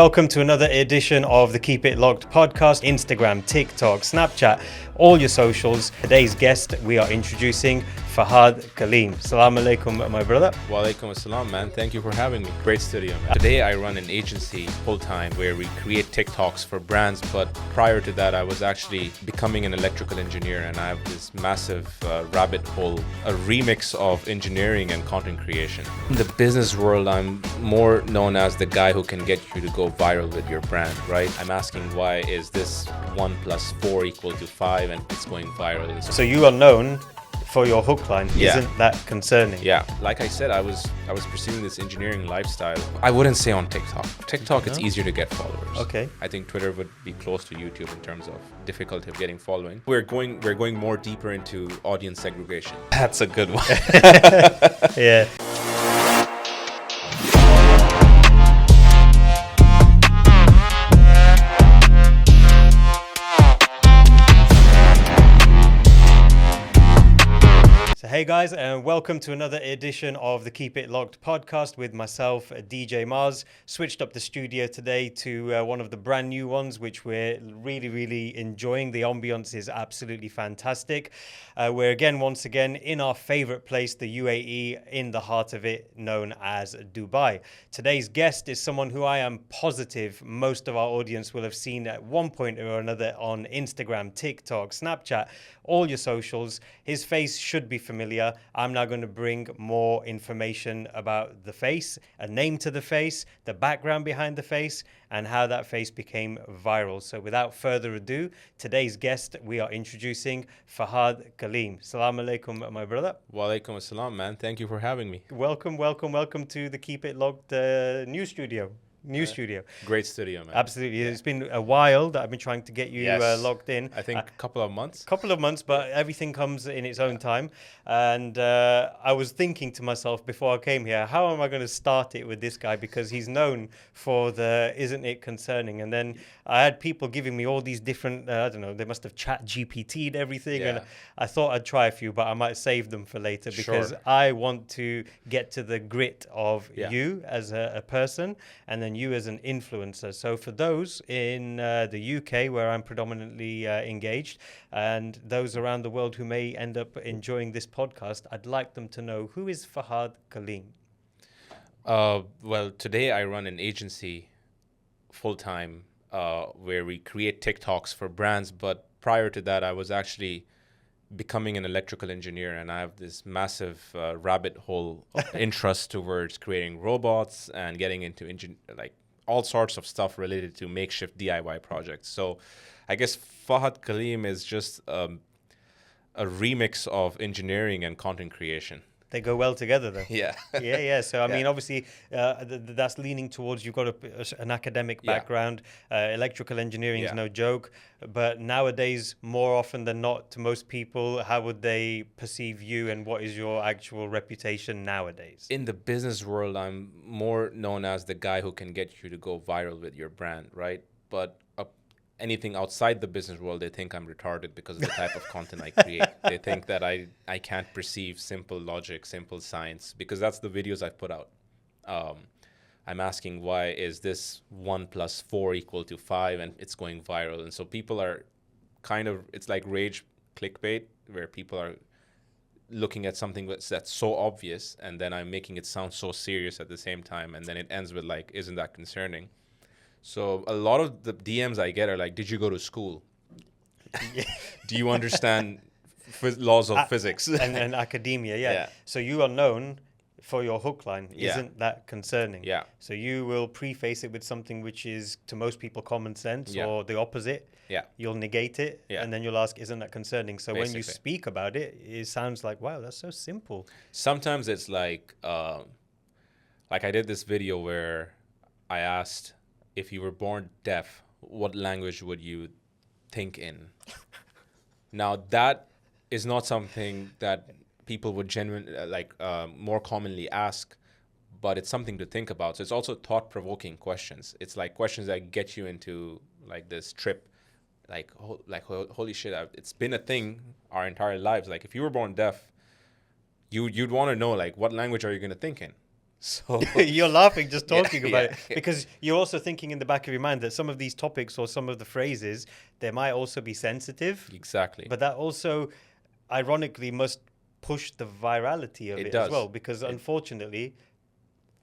Welcome to another edition of the Keep It Locked podcast. Instagram, TikTok, Snapchat, all your socials. Today's guest, we are introducing Fahad Kaleem. Assalamu alaikum, my brother. Wa alaikum assalam, man. Thank you for having me. Great studio, man. Today I run an agency full-time where we create TikToks for brands, but prior to that I was actually becoming an electrical engineer, and I have this massive rabbit hole, a remix of engineering and content creation. In the business world, I'm more known as the guy who can get you to go viral with your brand, right? I'm asking, why is this 1 + 4 = 5 and it's going viral? So you are known for your hook line. Yeah. Isn't that concerning? Yeah, like I said, I was pursuing this engineering lifestyle. I wouldn't say on TikTok. TikTok, it's easier to get followers. Okay. I think Twitter would be close to YouTube in terms of difficulty of getting following. We're going more deeper into audience segregation. That's a good one. Yeah. Hey guys, and welcome to another edition of the Keep It Locked podcast with myself, DJ Marz. Switched up the studio today to one of the brand new ones, which we're really enjoying. The ambience is absolutely fantastic. We're once again in our favorite place, the UAE, in the heart of it, known as Dubai. Today's guest is someone who I am positive most of our audience will have seen at one point or another on Instagram, TikTok, Snapchat, all your socials. His face should be familiar. I'm now going to bring more information about the face, a name to the face, the background behind the face, and how that face became viral. So without further ado, today's guest, we are introducing Fahad Kaleem. Assalamu alaikum, my brother. Wa alaikum assalam, man. Thank you for having me. Welcome to the Keep It Locked new studio. Great studio, man. Absolutely. It's been a while that I've been trying to get you locked in. I think a couple of months. But everything comes in its own time. And I was thinking to myself before I came here, how am I going to start it with this guy? Because he's known for the "isn't it concerning?" And then I had people giving me all these different, I don't know, they must have chat GPT'd everything. Yeah. And I thought I'd try a few, but I might save them for later because Sure. I want to get to the grit of Yeah. you as a person, and then you as an influencer. So for those in the UK, where I'm predominantly engaged, and those around the world who may end up enjoying this podcast, I'd like them to know, who is Fahad Kaleem? Well, today I run an agency full-time where we create TikToks for brands, but prior to that I was actually becoming an electrical engineer, and I have this massive rabbit hole of interest towards creating robots and getting into all sorts of stuff related to makeshift DIY projects. So I guess Fahad Kaleem is just a remix of engineering and content creation. They go well together, though. Yeah. Yeah. So, I mean, obviously, that's leaning towards you've got an academic background. Electrical engineering is no joke. But nowadays, more often than not, to most people, how would they perceive you, and what is your actual reputation nowadays? In the business world, I'm more known as the guy who can get you to go viral with your brand, right? But anything outside the business world, they think I'm retarded because of the type of content I create. They think that I can't perceive simple logic, simple science, because that's the videos I've put out. I'm asking, why is this 1 + 4 = 5 and it's going viral? And so people are it's like rage clickbait, where people are looking at something that's so obvious, and then I'm making it sound so serious at the same time, and then it ends with like, isn't that concerning? So a lot of the DMs I get are like, did you go to school? Do you understand laws of physics? and academia, Yeah. So you are known for your hook line. Yeah. Isn't that concerning? Yeah. So you will preface it with something which is, to most people, common sense or the opposite. Yeah. You'll negate it, and then you'll ask, isn't that concerning? So when you speak about it, it sounds like, wow, that's so simple. Sometimes it's like I did this video where I asked, if you were born deaf, what language would you think in? Now, that is not something that people would more commonly ask, but it's something to think about. So it's also thought-provoking questions. It's like questions that get you into like this trip, holy shit, it's been a thing our entire lives. Like, if you were born deaf, you'd want to know, like, what language are you going to think in? So You're laughing just Yeah, talking about yeah, it yeah. because you're also thinking in the back of your mind that some of these topics or some of the phrases, they might also be sensitive, Exactly. but that also ironically must push the virality of It it as does. well because It unfortunately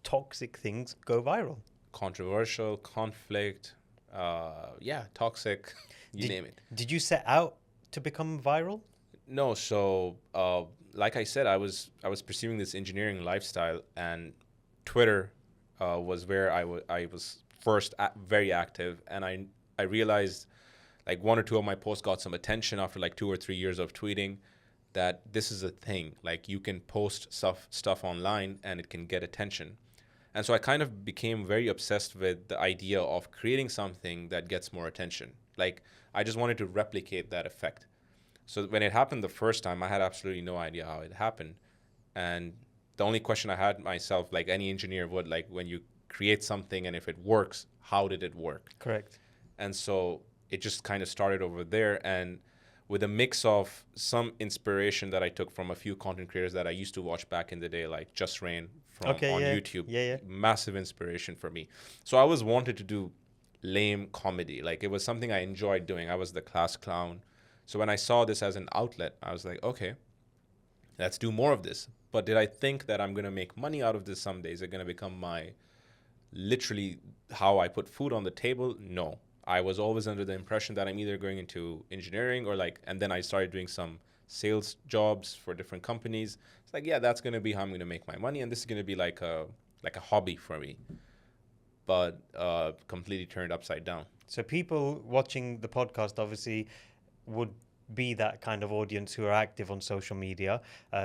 toxic things go viral. controversial, conflict, yeah, toxic, you Did name it. did you set out to become viral? No, so like I said, I was pursuing this engineering lifestyle, and Twitter was where I was first very active, and I realized like one or two of my posts got some attention after like 2 or 3 years of tweeting that this is a thing. Like you can post stuff online and it can get attention. And so I kind of became very obsessed with the idea of creating something that gets more attention. Like I just wanted to replicate that effect. So when it happened the first time, I had absolutely no idea how it happened. And the only question I had myself, like any engineer would, like when you create something and if it works, how did it work? Correct. And so it just kind of started over there. And with a mix of some inspiration that I took from a few content creators that I used to watch back in the day, like Just Rain from Okay, on yeah. YouTube, Yeah. massive inspiration for me. So I always wanted to do lame comedy. Like it was something I enjoyed doing. I was the class clown. So when I saw this as an outlet, I was like, okay, let's do more of this. But did I think that I'm going to make money out of this someday? Is it going to become my literally how I put food on the table? No. I was always under the impression that I'm either going into engineering or like, and then I started doing some sales jobs for different companies. It's like, yeah, that's going to be how I'm going to make my money, and this is going to be like a hobby for me. But completely turned upside down. So people watching the podcast obviously would be that kind of audience who are active on social media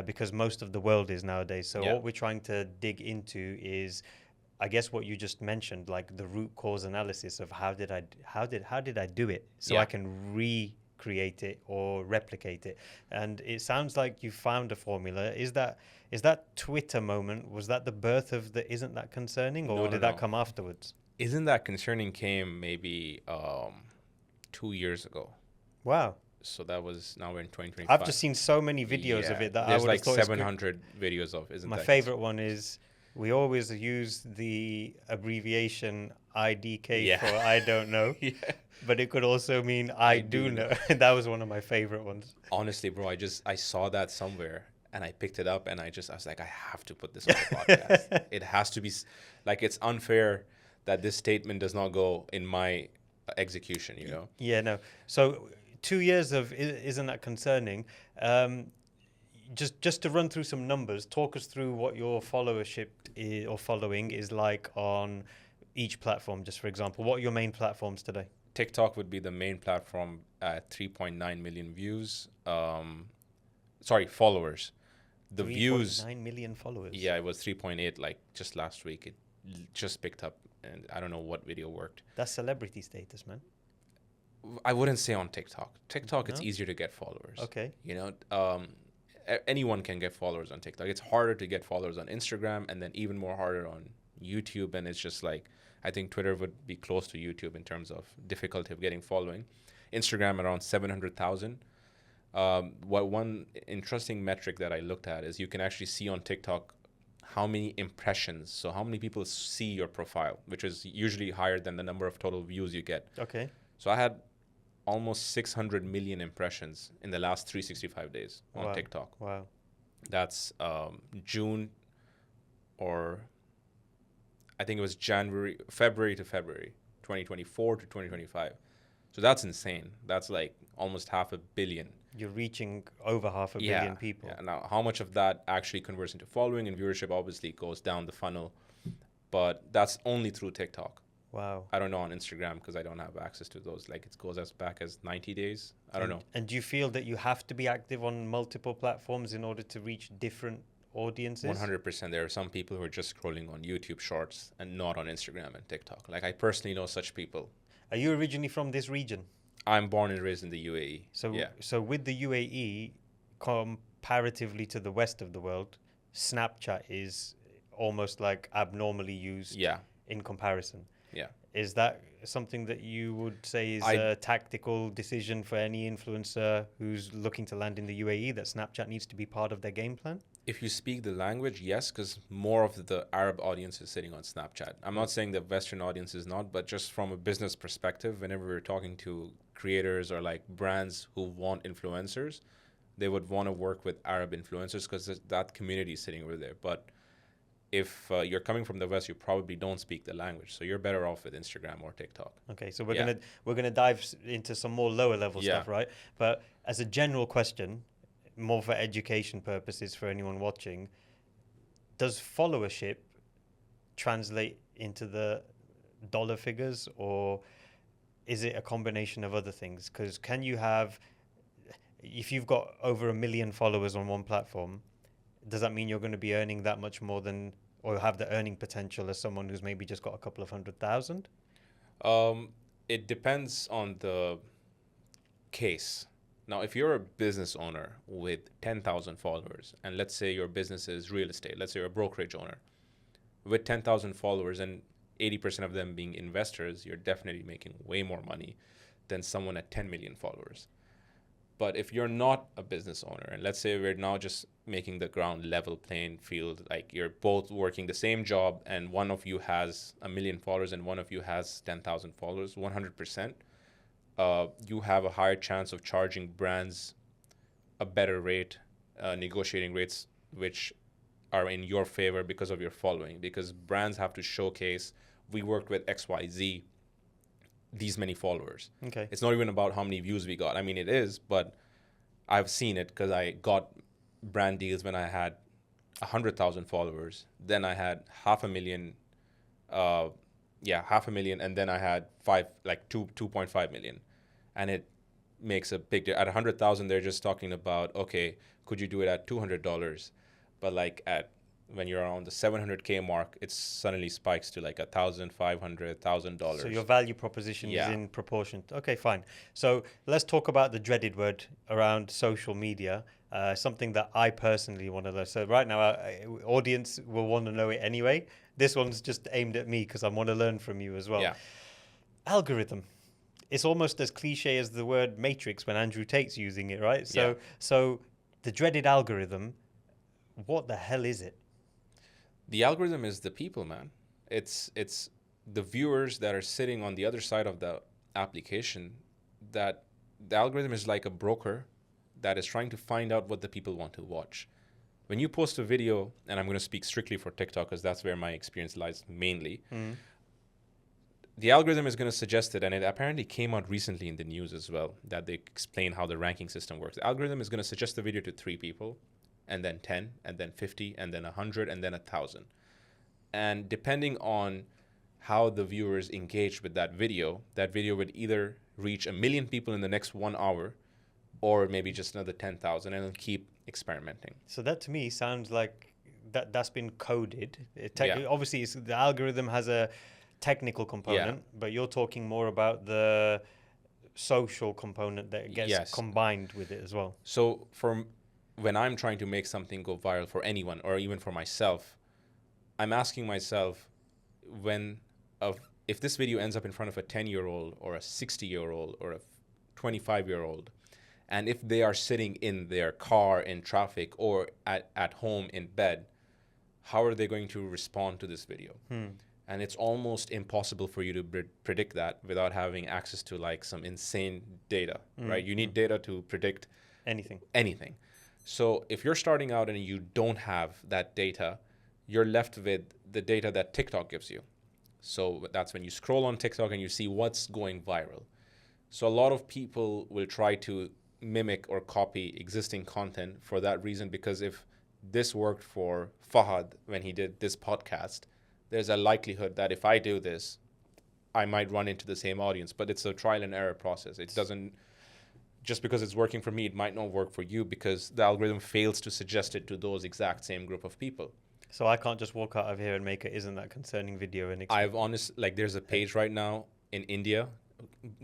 because most of the world is nowadays. So Yeah. what we're trying to dig into is, I guess, what you just mentioned, like the root cause analysis of how did I do it so Yeah. I can recreate it or replicate it. And it sounds like you found a formula. Is that Twitter moment, was that the birth of the Isn't That Concerning, or No, no, did that no. come afterwards? Isn't that concerning came maybe 2 years ago. Wow. So that was now we're in 2025. I've just seen so many videos of Yeah, it that I there's would have like thought it's 700 videos of isn't My that favorite one is we always use the abbreviation IDK Yeah. for I don't know, Yeah. but it could also mean I do do know. That was one of my favorite ones. Honestly, bro, I saw that somewhere and I picked it up and I was like, I have to put this on the podcast. It has to be like it's unfair that this statement does not go in my execution, you know? Yeah, no. So 2 years of Isn't That Concerning? Just to run through some numbers, talk us through what your followership or following is like on each platform. Just for example, what are your main platforms today? TikTok would be the main platform at 3.9 million views. Sorry, followers. The views, 9 million followers. yeah, it was 3.8 like just last week. It just picked up, and I don't know what video worked. That's celebrity status, man. I wouldn't say on TikTok. TikTok, it's No? easier to get followers. Okay. You know, anyone can get followers on TikTok. It's harder to get followers on Instagram, and then even more harder on YouTube. And it's just like, I think Twitter would be close to YouTube in terms of difficulty of getting following. Instagram around 700,000. What one interesting metric that I looked at is you can actually see on TikTok how many impressions, so how many people see your profile, which is usually higher than the number of total views you get. Okay. So I had almost 600 million impressions in the last 365 days on Wow. TikTok. Wow. That's June, or I think it was February to February, 2024 to 2025. So that's insane. That's like almost 500 million. You're reaching over 500 million people. Yeah. Now, how much of that actually converts into following and viewership obviously goes down the funnel, but that's only through TikTok. Wow. I don't know on Instagram because I don't have access to those. Like it goes as back as 90 days. I don't know. And do you feel that you have to be active on multiple platforms in order to reach different audiences? 100%. There are some people who are just scrolling on YouTube Shorts and not on Instagram and TikTok. Like I personally know such people. Are you originally from this region? I'm born and raised in the UAE. So, yeah. so with the UAE, comparatively to the rest of the world, Snapchat is almost like abnormally used Yeah. in comparison. Yeah. Is that something that you would say is a tactical decision for any influencer who's looking to land in the UAE, that Snapchat needs to be part of their game plan? If you speak the language, yes, because more of the Arab audience is sitting on Snapchat. I'm not saying the Western audience is not, but just from a business perspective, whenever we're talking to creators or like brands who want influencers, they would want to work with Arab influencers because that community is sitting over there. But if you're coming from the West, you probably don't speak the language, so you're better off with Instagram or TikTok. Okay, so we're gonna dive into some more lower level stuff, right? But as a general question, more for education purposes for anyone watching, does followership translate into the dollar figures, or is it a combination of other things? Because can you have, if you've got over 1 million followers on one platform, does that mean you're going to be earning that much more than, or have the earning potential as someone who's maybe just got a couple of 100,000? It depends on the case. Now, if you're a business owner with 10,000 followers, and let's say your business is real estate, let's say you're a brokerage owner with 10,000 followers and 80% of them being investors, you're definitely making way more money than someone at 10 million followers. But if you're not a business owner, and let's say we're now just making the ground level playing field, like you're both working the same job and one of you has 1 million followers and one of you has 10,000 followers, 100%, you have a higher chance of charging brands a better rate, negotiating rates which are in your favor because of your following. Because brands have to showcase, we worked with XYZ, these many followers. Okay. It's not even about how many views we got. I mean, it is, but I've seen it because I got brand deals when I had 100,000 followers. Then I had 500,000, 500,000, and then I had 2.5 million, and it makes a big deal. At 100,000, they're just talking about, okay, could you do it at $200? But like when you're around the 700K mark, it suddenly spikes to like $1,500, $1,000. So your value proposition is in proportion. Okay, fine. So let's talk about the dreaded word around social media, something that I personally want to learn. So right now, audience will want to know it anyway. This one's just aimed at me because I want to learn from you as well. Yeah. Algorithm. It's almost as cliche as the word matrix when Andrew Tate's using it, right? So the dreaded algorithm, what the hell is it? The algorithm is the people, man. It's the viewers that are sitting on the other side of the application. That the algorithm is like a broker that is trying to find out what the people want to watch. When you post a video, and I'm going to speak strictly for TikTok because that's where my experience lies mainly, the algorithm is going to suggest it, and it apparently came out recently in the news as well, that they explain how the ranking system works. The algorithm is going to suggest the video to 3 people, and then 10, and then 50, and then 100, and then 1,000. And depending on how the viewers engage with that video would either reach 1 million people in the next 1 hour, or maybe just another 10,000, and it'll keep experimenting. So that to me sounds like that's been coded. Obviously, the algorithm has a technical component, but you're talking more about the social component that gets combined with it as well. So when I'm trying to make something go viral for anyone, or even for myself, I'm asking myself, if this video ends up in front of a 10-year-old or a 60-year-old or a 25-year-old, and if they are sitting in their car in traffic or at home in bed, how are they going to respond to this video? And it's almost impossible for you to predict that without having access to like some insane data, right? You need data to predict anything. So if you're starting out and you don't have that data, you're left with the data that TikTok gives you. So that's when you scroll on TikTok and you see what's going viral. So a lot of people will try to mimic or copy existing content for that reason, because if this worked for Fahad when he did this podcast, there's a likelihood that if I do this, I might run into the same audience. But it's a trial and error process. It doesn't, just because it's working for me, it might not work for you because the algorithm fails to suggest it to those exact same group of people. So I can't just walk out of here and make it Isn't That Concerning video and there's a page right now in India,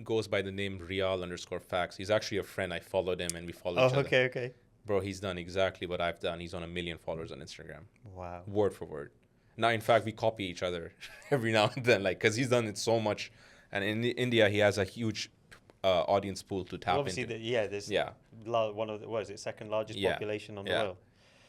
goes by the name Real_facts. He's actually a friend. I followed him and we followed each other. Okay. Bro, he's done exactly what I've done. He's on 1 million followers on Instagram. Wow. Word for word. Now, in fact, we copy each other every now and then, like, because he's done it so much. And in India, he has a huge audience pool to tap into. There's one of the, second largest population on the world.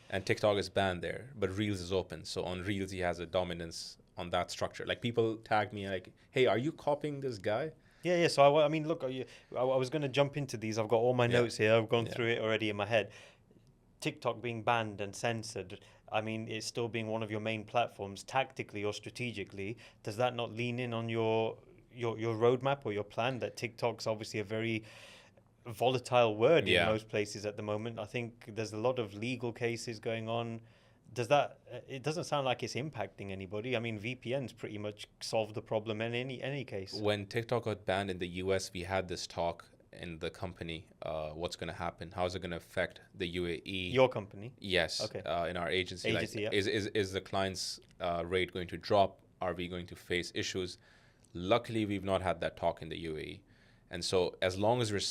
And TikTok is banned there, but Reels is open. So on Reels, he has a dominance on that structure. Like people tag me like, "Hey, are you copying this guy?" Yeah. So I mean, look, I was going to jump into these. I've got all my Yeah. notes here. I've gone Yeah. through it already in my head. TikTok being banned and censored. I mean, it's still being one of your main platforms, tactically or strategically. Does that not lean in on your roadmap or your plan? That TikTok's obviously a very volatile word in Yeah. most places at the moment. I think there's a lot of legal cases going on. Does that? It doesn't sound like it's impacting anybody. I mean, VPNs pretty much solved the problem in any case. When TikTok got banned in the US, we had this talk in the company. What's going to happen? How is it going to affect the UAE? Your company? Yes. Okay. In our agency, Agency, like, yeah. is the client's rate going to drop? Are we going to face issues? Luckily, we've not had that talk in the UAE, and so as long as we're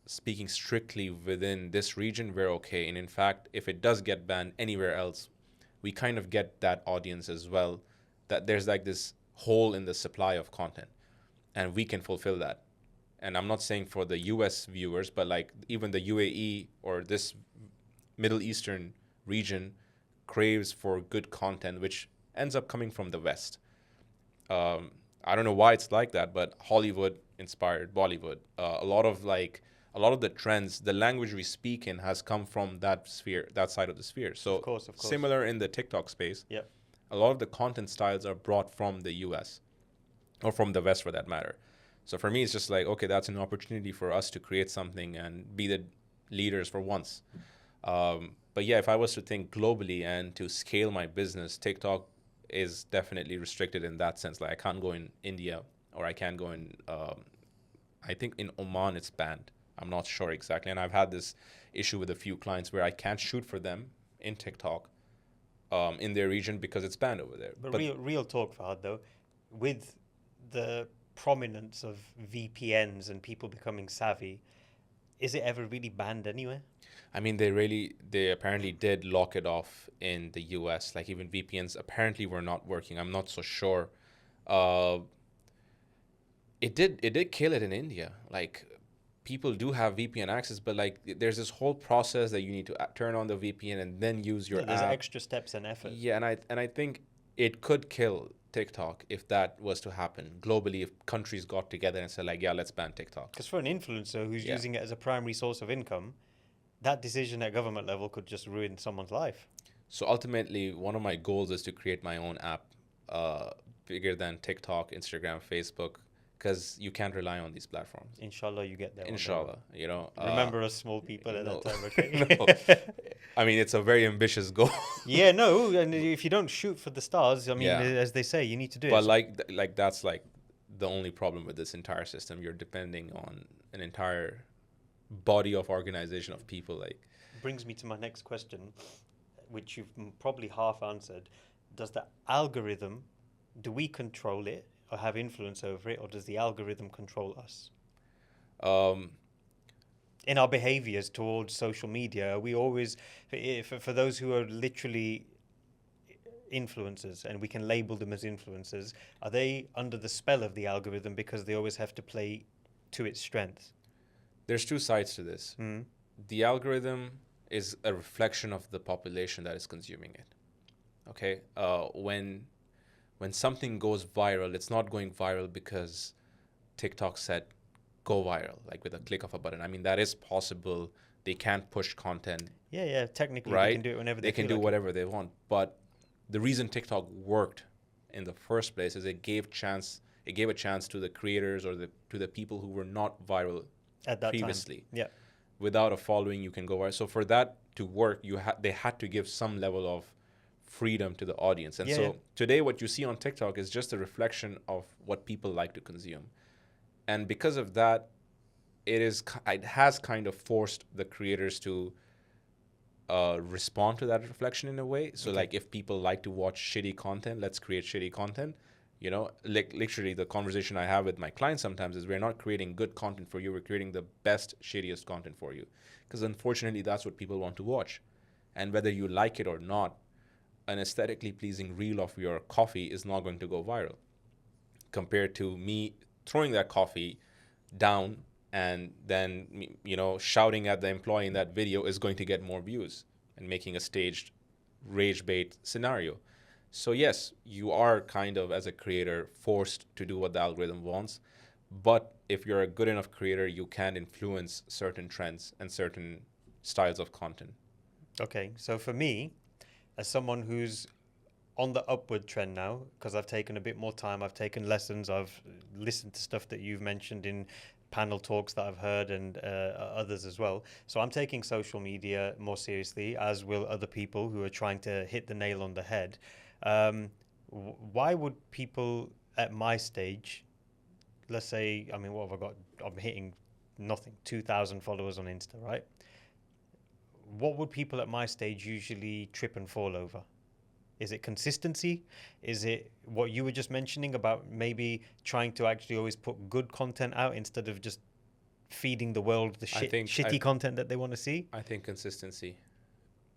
speaking strictly within this region, we're okay. And in fact, if it does get banned anywhere else, we kind of get that audience as well. That there's like this hole in the supply of content, and we can fulfill that. And I'm not saying for the US viewers, but like even the UAE or this Middle Eastern region craves for good content, which ends up coming from the West. I don't know why it's like that, but Hollywood inspired Bollywood. A lot of the trends, the language we speak in has come from that sphere, that side of the sphere. So Of course. similar in the TikTok space. Yeah. A lot of the content styles are brought from the US or from the West for that matter. So for me, it's just like, okay, that's an opportunity for us to create something and be the leaders for once. But yeah, if I was to think globally and to scale my business, TikTok is definitely restricted in that sense. Like I can't go in India, or I can't go in, I think in Oman it's banned. I'm not sure exactly. And I've had this issue with a few clients where I can't shoot for them in TikTok in their region because it's banned over there. But real talk, Fahad, though, with the prominence of VPNs and people becoming savvy, is it ever really banned anywhere? I mean, they apparently did lock it off in the US. Like even VPNs apparently were not working. I'm not so sure. It did kill it in India. Like people do have VPN access, but like there's this whole process that you need to turn on the VPN and then use your There's app. extra steps and effort. Yeah, and I think it could kill TikTok if that was to happen globally. If countries got together and said like, yeah, let's ban TikTok. Because for an influencer who's Yeah. using it as a primary source of income, that decision at government level could just ruin someone's life. So ultimately, one of my goals is to create my own app, bigger than TikTok, Instagram, Facebook, because you can't rely on these platforms. Inshallah, you get there. one day. Inshallah, you know. Remember us small people at no. that time, okay? No. I mean, it's a very ambitious goal. Yeah, no, and if you don't shoot for the stars, I mean, Yeah. as they say, you need to do But it. like that's like the only problem with this entire system. You're depending on an entire body of organization of people. Like, Brings me to my next question, which you've probably half answered. Does the algorithm, do we control it or have influence over it, or does the algorithm control us? um, In our behaviors towards social media, are we always, for those who are literally influencers and we can label them as influencers, are they under the spell of the algorithm because they always have to play to its strengths? there's two sides to this. Mm. The algorithm is a reflection of the population that is consuming it. Okay, when something goes viral, it's not going viral because TikTok said go viral, like with a click of a button. I mean, that is possible. They can't push content, Yeah, technically right? they can do it whenever They can feel do like whatever they want. But the reason TikTok worked in the first place is it gave a chance to the creators or to the people who were not viral at that previously. time. Yeah. Without a following, you can go viral. So for that to work, they had to give some level of freedom to the audience. And Yeah, so yeah. today what you see on TikTok is just a reflection of what people like to consume. And because of that, it has kind of forced the creators to respond to that reflection in a way. So Okay. like if people like to watch shitty content, let's create shitty content. You know, like literally the conversation I have with my clients sometimes is we're not creating good content for you. We're creating the best, shittiest content for you. Because unfortunately, that's what people want to watch. And whether you like it or not, an aesthetically pleasing reel of your coffee is not going to go viral compared to me throwing that coffee down and then, you know, shouting at the employee in that video is going to get more views. and making a staged rage bait scenario. So yes, you are kind of, as a creator, forced to do what the algorithm wants. But if you're a good enough creator, you can influence certain trends and certain styles of content. Okay, so for me, as someone who's on the upward trend now, because I've taken a bit more time, I've taken lessons, I've listened to stuff that you've mentioned in panel talks that I've heard, and others as well. So I'm taking social media more seriously, as will other people who are trying to hit the nail on the head. Why would people at my stage, let's say, I mean, what have I got? I'm hitting nothing, 2,000 followers on Insta, right? What would people at my stage usually trip and fall over? Is it consistency? Is it what you were just mentioning about maybe trying to actually always put good content out instead of just feeding the world the shitty content that they want to see? I think consistency,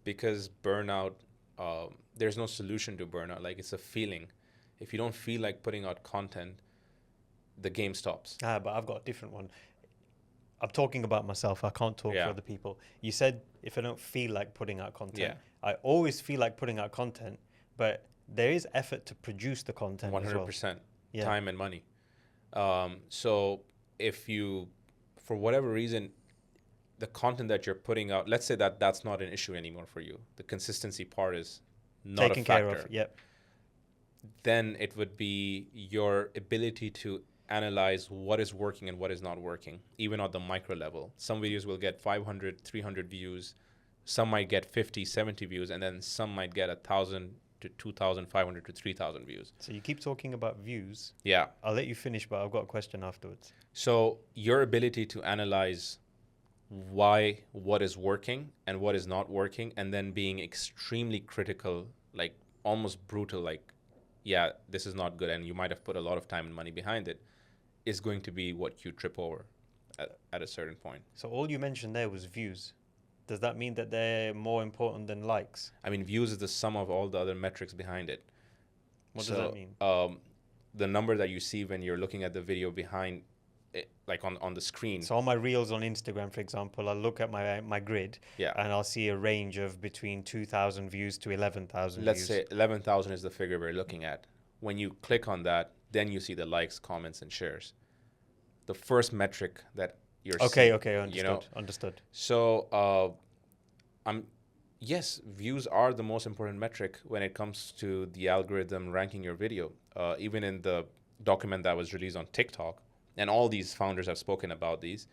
because burnout, there's no solution to burnout. Like, it's a feeling. If you don't feel like putting out content, the game stops. But I've got a different one. I'm talking about myself. I can't talk for other people. You said if I don't feel like putting out content. I always feel like putting out content, but there is effort to produce the content 100%. Yeah. Time and money. So if you, for whatever reason, the content that you're putting out, let's say that that's not an issue anymore for you. The consistency part is not taken a factor. care of. Yep. Then it would be your ability to analyze what is working and what is not working, even at the micro level. Some videos will get 500, 300 views. Some might get 50, 70 views, and then some might get 1,000 to 2,500 to 3,000 views. So you keep talking about views. Yeah. I'll let you finish, but I've got a question afterwards. So your ability to analyze why what is working and what is not working, and then being extremely critical, like almost brutal, like, yeah, this is not good, and you might have put a lot of time and money behind it, is going to be what you trip over at a certain point. So all you mentioned there was views. Does that mean that they're more important than likes? I mean, views is the sum of all the other metrics behind it. What does that mean? The number that you see when you're looking at the video behind it, like on the screen. So on my reels on Instagram, for example, I'll look at my grid, and I'll see a range of between 2,000 views to 11,000 views. Let's say 11,000 is the figure we're looking at. When you click on that, then you see the likes, comments, and shares. The first metric that you're seeing. Okay, understood. You know? Understood. So, yes, views are the most important metric when it comes to the algorithm ranking your video. Even in the document that was released on TikTok, and all these founders have spoken about these,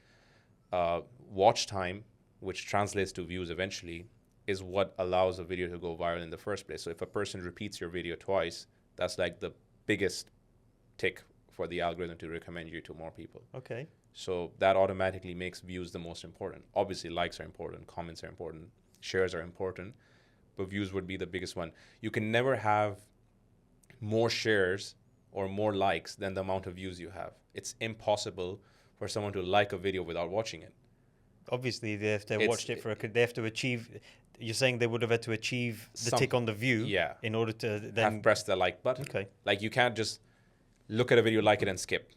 watch time, which translates to views eventually, is what allows a video to go viral in the first place. So if a person repeats your video twice, that's like the biggest tick for the algorithm to recommend you to more people. Okay. So that automatically makes views the most important. Obviously, likes are important, comments are important, shares are important, but views would be the biggest one. You can never have more shares or more likes than the amount of views you have. It's impossible for someone to like a video without watching it. Obviously, if they watched it they have to achieve. You're saying they would have had to achieve the tick on the view, in order to then have pressed the like button. Okay. Like, you can't just look at a video, like it, and skip.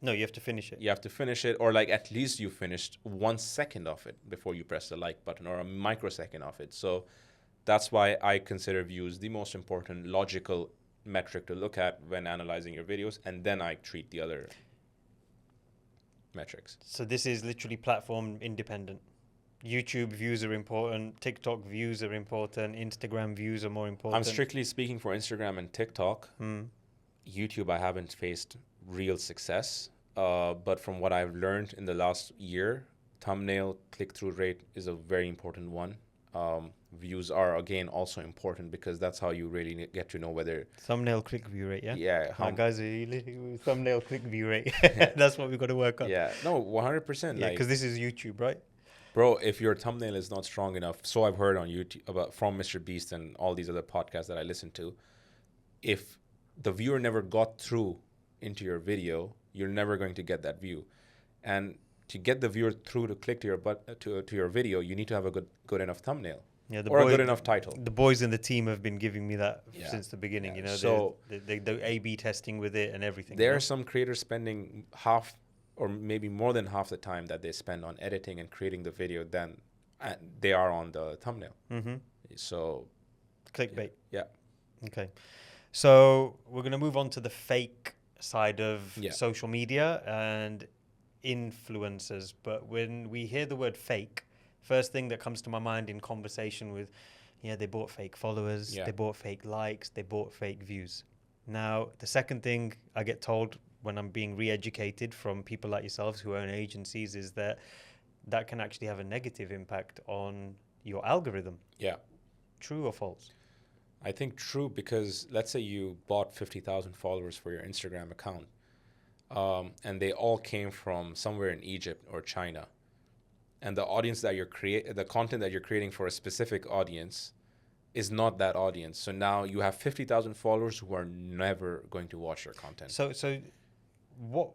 No, you have to finish it. You have to finish it, or like at least you finished 1 second of it before you press the like button, or a microsecond of it. So that's why I consider views the most important logical metric to look at when analyzing your videos, and then I treat the other metrics. So this is literally platform independent. YouTube views are important, TikTok views are important, Instagram views are more important. I'm strictly speaking for Instagram and TikTok. YouTube, I haven't faced real success, but from what I've learned in the last year, thumbnail click-through rate is a very important one. Views are, again, also important, because that's how you really get to know whether... Thumbnail click-view rate, yeah? Yeah. Guys, thumbnail click-view rate. That's what we've got to work on. Yeah, no, 100%. Yeah, because this is YouTube, right? Bro, if your thumbnail is not strong enough, so I've heard on YouTube from Mr. Beast and all these other podcasts that I listen to, if the viewer never got through into your video, you're never going to get that view. And to get the viewer through to click to your video, you need to have a good enough thumbnail. Yeah, or a good enough title. The boys in the team have been giving me that since the beginning. Yeah. You know, so they do A/B testing with it and everything. There are some creators spending half or maybe more than half the time that they spend on editing and creating the video than They are on the thumbnail. Mm-hmm. So Clickbait. yeah. Okay. So we're going to move on to the fake side of Yeah. social media and influencers. But when we hear the word fake, first thing that comes to my mind in conversation with, yeah, they bought fake followers, Yeah. they bought fake likes, they bought fake views. Now, the second thing I get told when I'm being re-educated from people like yourselves who own agencies is that that can actually have a negative impact on your algorithm. Yeah. True or false? I think true, because let's say you bought 50,000 followers for your Instagram account, and they all came from somewhere in Egypt or China, and the audience that the content that you're creating for a specific audience is not that audience. So now you have 50,000 followers who are never going to watch your content. So what?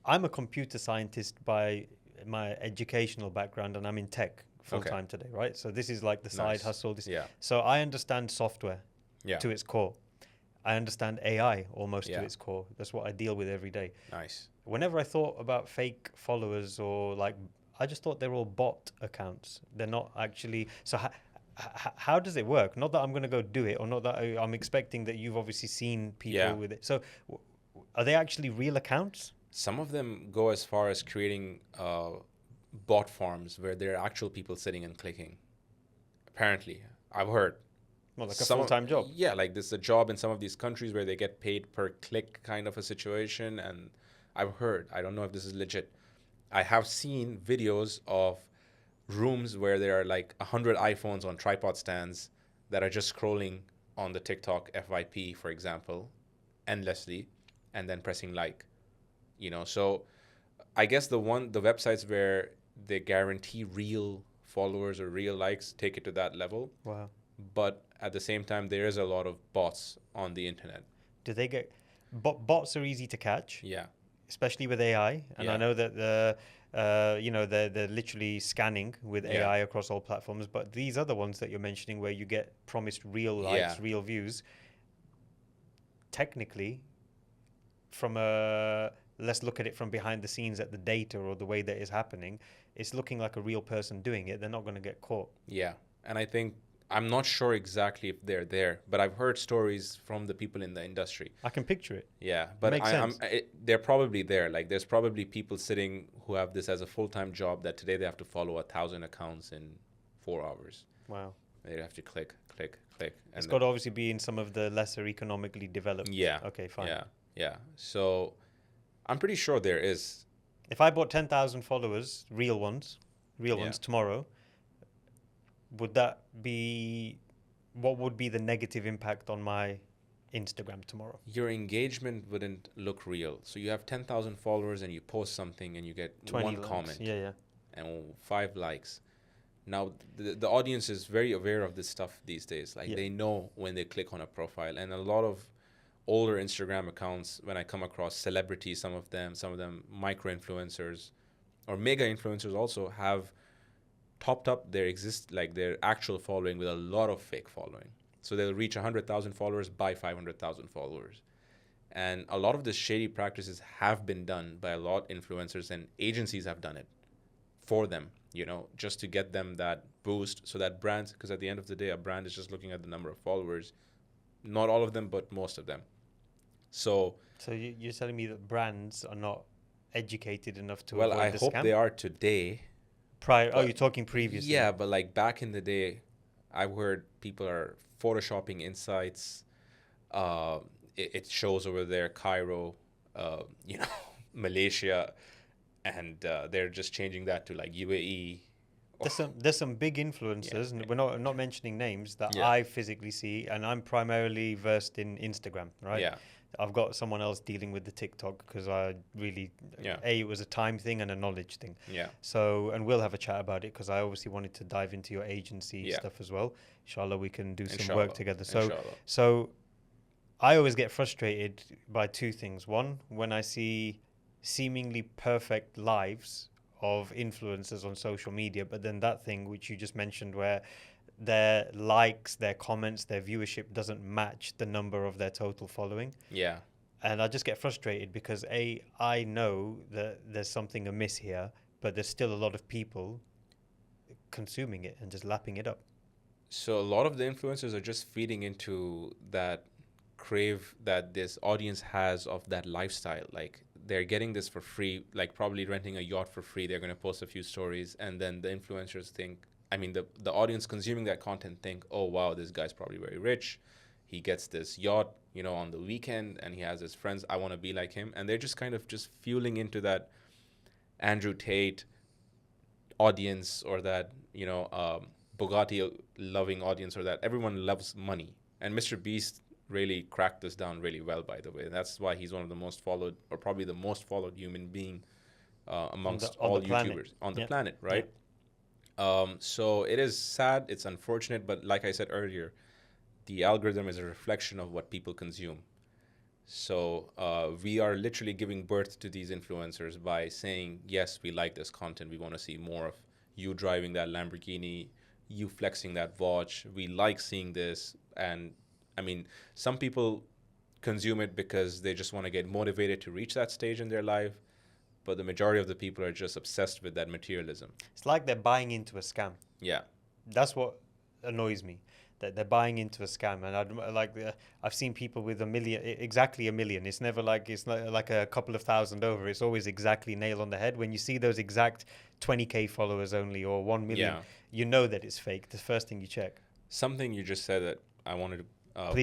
I'm a computer scientist by my educational background, and I'm in tech full time today, right? So this is like the side Nice. hustle. Yeah. So I understand software Yeah. to its core. I understand AI almost Yeah. to its core. That's what I deal with every day. Nice. Whenever I thought about fake followers or like, I just thought they were all bot accounts. They're not actually. So how does it work? Not that I'm going to go do it, or not that I'm expecting that you've obviously seen people Yeah. with it. So are they actually real accounts? Some of them go as far as creating bot farms where there are actual people sitting and clicking. Apparently, I've heard. Well, like a full-time job. Yeah, like this is a job in some of these countries where they get paid per click kind of a situation. And I've heard, I don't know if this is legit. I have seen videos of rooms where there are like 100 iPhones on tripod stands that are just scrolling on the TikTok FYP, for example, endlessly, and then pressing like, so I guess the websites where they guarantee real followers or real likes take it to that level. Wow. But at the same time, there is a lot of bots on the internet. Do they get bots are easy to catch? Yeah. Especially with AI, and Yeah. I know that they're literally scanning with Yeah. AI across all platforms. But these other ones that you're mentioning, where you get promised real likes, Yeah. real views, technically, let's look at it from behind the scenes at the data or the way that is happening, it's looking like a real person doing it. They're not going to get caught. Yeah. And I think, I'm not sure exactly if they're there, but I've heard stories from the people in the industry. I can picture it. Yeah, but Makes sense. they're probably there. Like, there's probably people sitting who have this as a full-time job that today they have to follow 1,000 accounts in 4 hours. Wow. They have to click. And It's got to obviously be in some of the lesser economically developed. Yeah. Okay, fine. Yeah. So I'm pretty sure there is. If I bought 10,000 followers, real ones tomorrow, what would be the negative impact on my Instagram tomorrow? Your engagement wouldn't look real. So you have 10,000 followers and you post something and you get 20 one likes. comment Yeah. and 5 likes. Now, the audience is very aware of this stuff these days. Like, they know when they click on a profile. And a lot of older Instagram accounts, when I come across celebrities, some of them micro-influencers or mega influencers also have topped up their actual following with a lot of fake following. So they'll reach 100,000 followers by 500,000 followers. And a lot of the shady practices have been done by a lot of influencers, and agencies have done it for them, just to get them that boost, so that brands, because at the end of the day, a brand is just looking at the number of followers. Not all of them, but most of them. So you're telling me that brands are not educated enough to well, avoid I the hope scam? they are today. You're talking previously. Yeah, but like back in the day, I've heard people are photoshopping insights. It shows over there Cairo, Malaysia, and they're just changing that to like UAE. There's some big influencers, and we're not mentioning names that I physically see, and I'm primarily versed in Instagram, right? Yeah. I've got someone else dealing with the TikTok because I really, it was a time thing and a knowledge thing. Yeah. So, and we'll have a chat about it because I obviously wanted to dive into your agency stuff as well. Inshallah, we can do some work together. So I always get frustrated by two things. One, when I see seemingly perfect lives of influencers on social media, but then that thing which you just mentioned where their likes, their comments, their viewership doesn't match the number of their total following. Yeah. And I just get frustrated because I know that there's something amiss here, but there's still a lot of people consuming it and just lapping it up. So a lot of the influencers are just feeding into that crave that this audience has of that lifestyle. Like they're getting this for free, like probably renting a yacht for free. They're going to post a few stories, and then the influencers think, I mean, the audience consuming that content think, oh wow, this guy's probably very rich. He gets this yacht, you know, on the weekend, and he has his friends. I want to be like him, and they're just kind of just fueling into that Andrew Tate audience, or that, you know, Bugatti loving audience, or that everyone loves money. And Mr. Beast really cracked this down really well, by the way. That's why he's one of the most followed, or probably the most followed human being amongst all YouTubers on the planet, right? So it is sad, it's unfortunate, but like I said earlier, the algorithm is a reflection of what people consume. So we are literally giving birth to these influencers by saying, yes, we like this content. We want to see more of you driving that Lamborghini, you flexing that watch. We like seeing this. And I mean, some people consume it because they just want to get motivated to reach that stage in their life. But the majority of the people are just obsessed with that materialism. It's like they're buying into a scam. Yeah. That's what annoys me, that they're buying into a scam. And I've seen people with exactly a million. It's never like, it's not like a couple of thousand over. It's always exactly nail on the head. When you see those exact 20K followers only, or 1 million, you know that it's fake. The first thing you check. Something you just said that I wanted to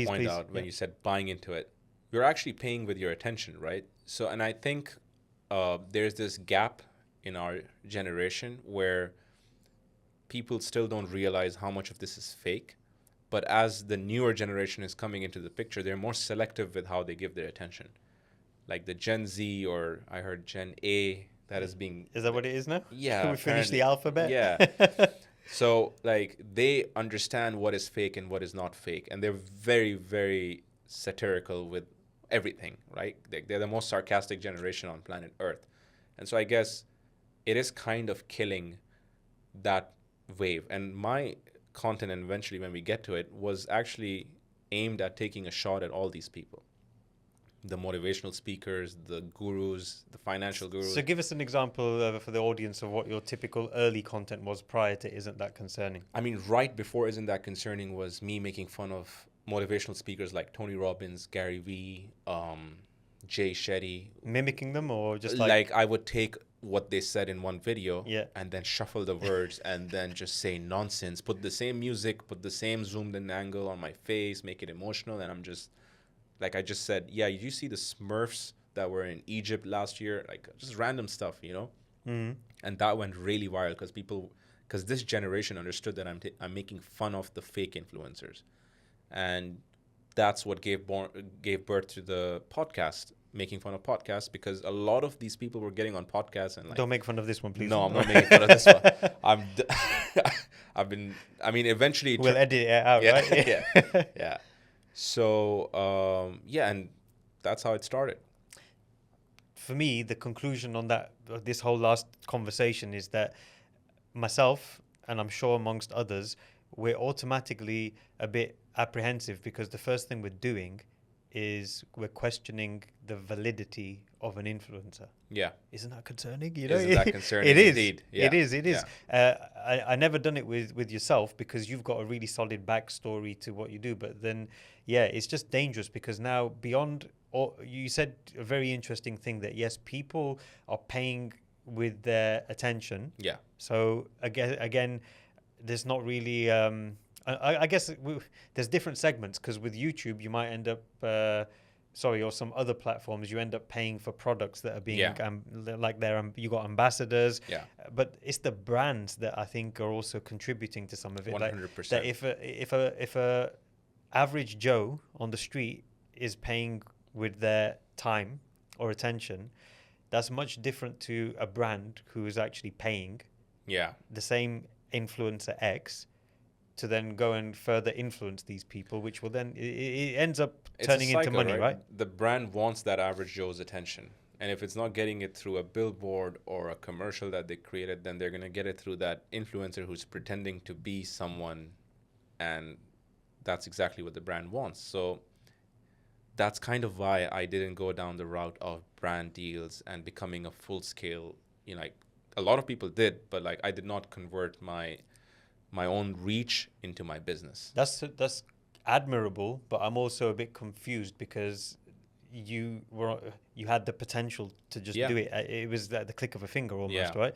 point out when you said buying into it. You're actually paying with your attention, right? So, and I think there's this gap in our generation where people still don't realize how much of this is fake. But as the newer generation is coming into the picture, they're more selective with how they give their attention. Like the Gen Z, or I heard Gen A, that is being... Is that what it is now? Yeah. We finished the alphabet? Yeah. So, like, they understand what is fake and what is not fake. And they're very, very satirical with everything, right? They're the most sarcastic generation on planet Earth. And so I guess it is kind of killing that wave. And my content, and eventually when we get to it, was actually aimed at taking a shot at all these people. The motivational speakers, the gurus, the financial gurus. So give us an example for the audience of what your typical early content was prior to Isn't That Concerning? I mean, right before Isn't That Concerning was me making fun of motivational speakers like Tony Robbins, Gary Vee, Jay Shetty. Mimicking them, or just like I would take what they said in one video, yeah, and then shuffle the words and then just say nonsense, put the same music, put the same zoomed in angle on my face, make it emotional. And I'm just, like I just said, yeah, you see the Smurfs that were in Egypt last year, like just random stuff, you know? Mm-hmm. And that went really viral because this generation understood that I'm making fun of the fake influencers. And that's what gave birth to the podcast, making fun of podcasts, because a lot of these people were getting on podcasts and like... Don't make fun of this one, please. No, I'm not making fun of this one. Eventually... We'll edit it out, right? Yeah. So, and that's how it started. For me, the conclusion on this whole last conversation is that myself, and I'm sure amongst others, we're automatically a bit apprehensive, because the first thing we're doing is we're questioning the validity of an influencer. Yeah. Isn't that concerning? You know, isn't that concerning? It is. Indeed. Yeah. It is. Yeah. I never done it with yourself, because you've got a really solid backstory to what you do. But then, yeah, it's just dangerous, because now beyond, or you said a very interesting thing, that yes, people are paying with their attention. Yeah. So again, there's not really... I guess there's different segments, because with YouTube you might end up, or some other platforms, you end up paying for products that are being you got ambassadors. Yeah. But it's the brands that I think are also contributing to some of it. 100%. That if a average Joe on the street is paying with their time or attention, that's much different to a brand who is actually paying. Yeah. The same influencer X to then go and further influence these people, which will then it ends up turning into money, right? The brand wants that average Joe's attention, and if it's not getting it through a billboard or a commercial that they created, then they're gonna get it through that influencer who's pretending to be someone, and that's exactly what the brand wants. So that's kind of why I didn't go down the route of brand deals and becoming a full scale. You know, like a lot of people did, but like I did not convert my my own reach into my business. That's admirable, but I'm also a bit confused because you had the potential to just Yeah. do it. It was at the click of a finger almost, Yeah. right?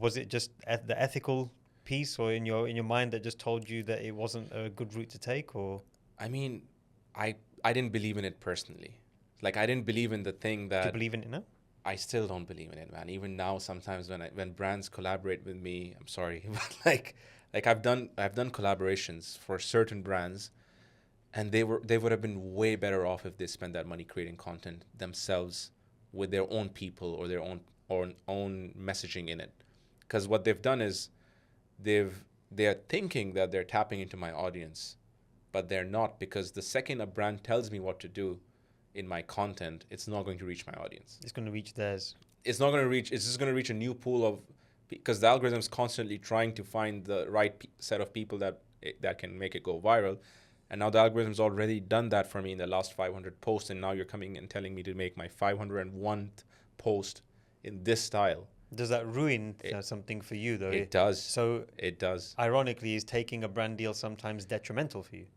Was it just the ethical piece, or in your mind that just told you that it wasn't a good route to take, or I mean, I didn't believe in it personally. Like, I didn't believe in the thing do you that believe in it now? I still don't believe in it, man. Even now, sometimes when brands collaborate with me, I'm sorry, but like I've done collaborations for certain brands, and they would have been way better off if they spent that money creating content themselves with their own people or their own messaging in it. Because what they've done is they're thinking that they're tapping into my audience, but they're not, because the second a brand tells me what to do in my content, it's not going to reach my audience. It's going to reach theirs. It's not going to reach, it's just going to reach a new pool of, because the algorithm is constantly trying to find the right set of people that can make it go viral. And now the algorithm's already done that for me in the last 500 posts, and now you're coming and telling me to make my 501th post in this style. Does that ruin something for you, though? It does. So It does. ironically, is taking a brand deal sometimes detrimental for you?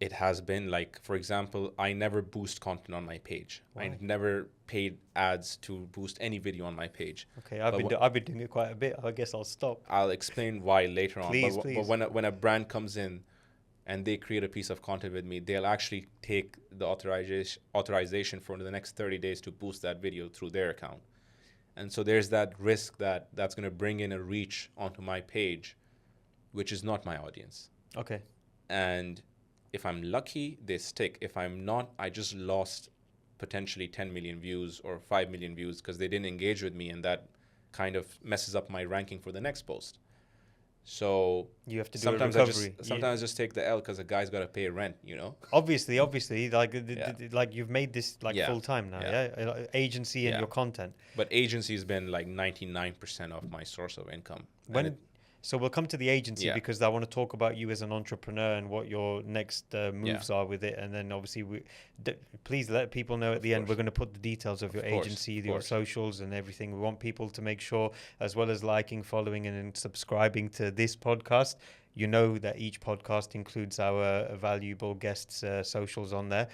It has been. Like, for example, I never boost content on my page. Why? I never paid ads to boost any video on my page. Okay, I've been doing it quite a bit. I guess I'll stop. I'll explain why later on. Please, But please. when a brand comes in and they create a piece of content with me, they'll actually take the authorization for the next 30 days to boost that video through their account. And so there's that risk that's going to bring in a reach onto my page, which is not my audience. Okay. And if I'm lucky, they stick. If I'm not, I just lost potentially 10 million views or 5 million views because they didn't engage with me, and that kind of messes up my ranking for the next post. So You have to do sometimes a recovery. I just take the L because a guy's got to pay rent, you know? Obviously, like Yeah. like you've made this like Yeah. full time now, Yeah. yeah? Agency and Yeah. your content. But agency has been like 99% of my source of income. So we'll come to the agency Yeah. because I want to talk about you as an entrepreneur and what your next moves are with it. And then obviously, please let people know at the end. We're going to put the details of your agency, your socials and everything. We want people to make sure, as well as liking, following and subscribing to this podcast, you know that each podcast includes our valuable guests' socials on there.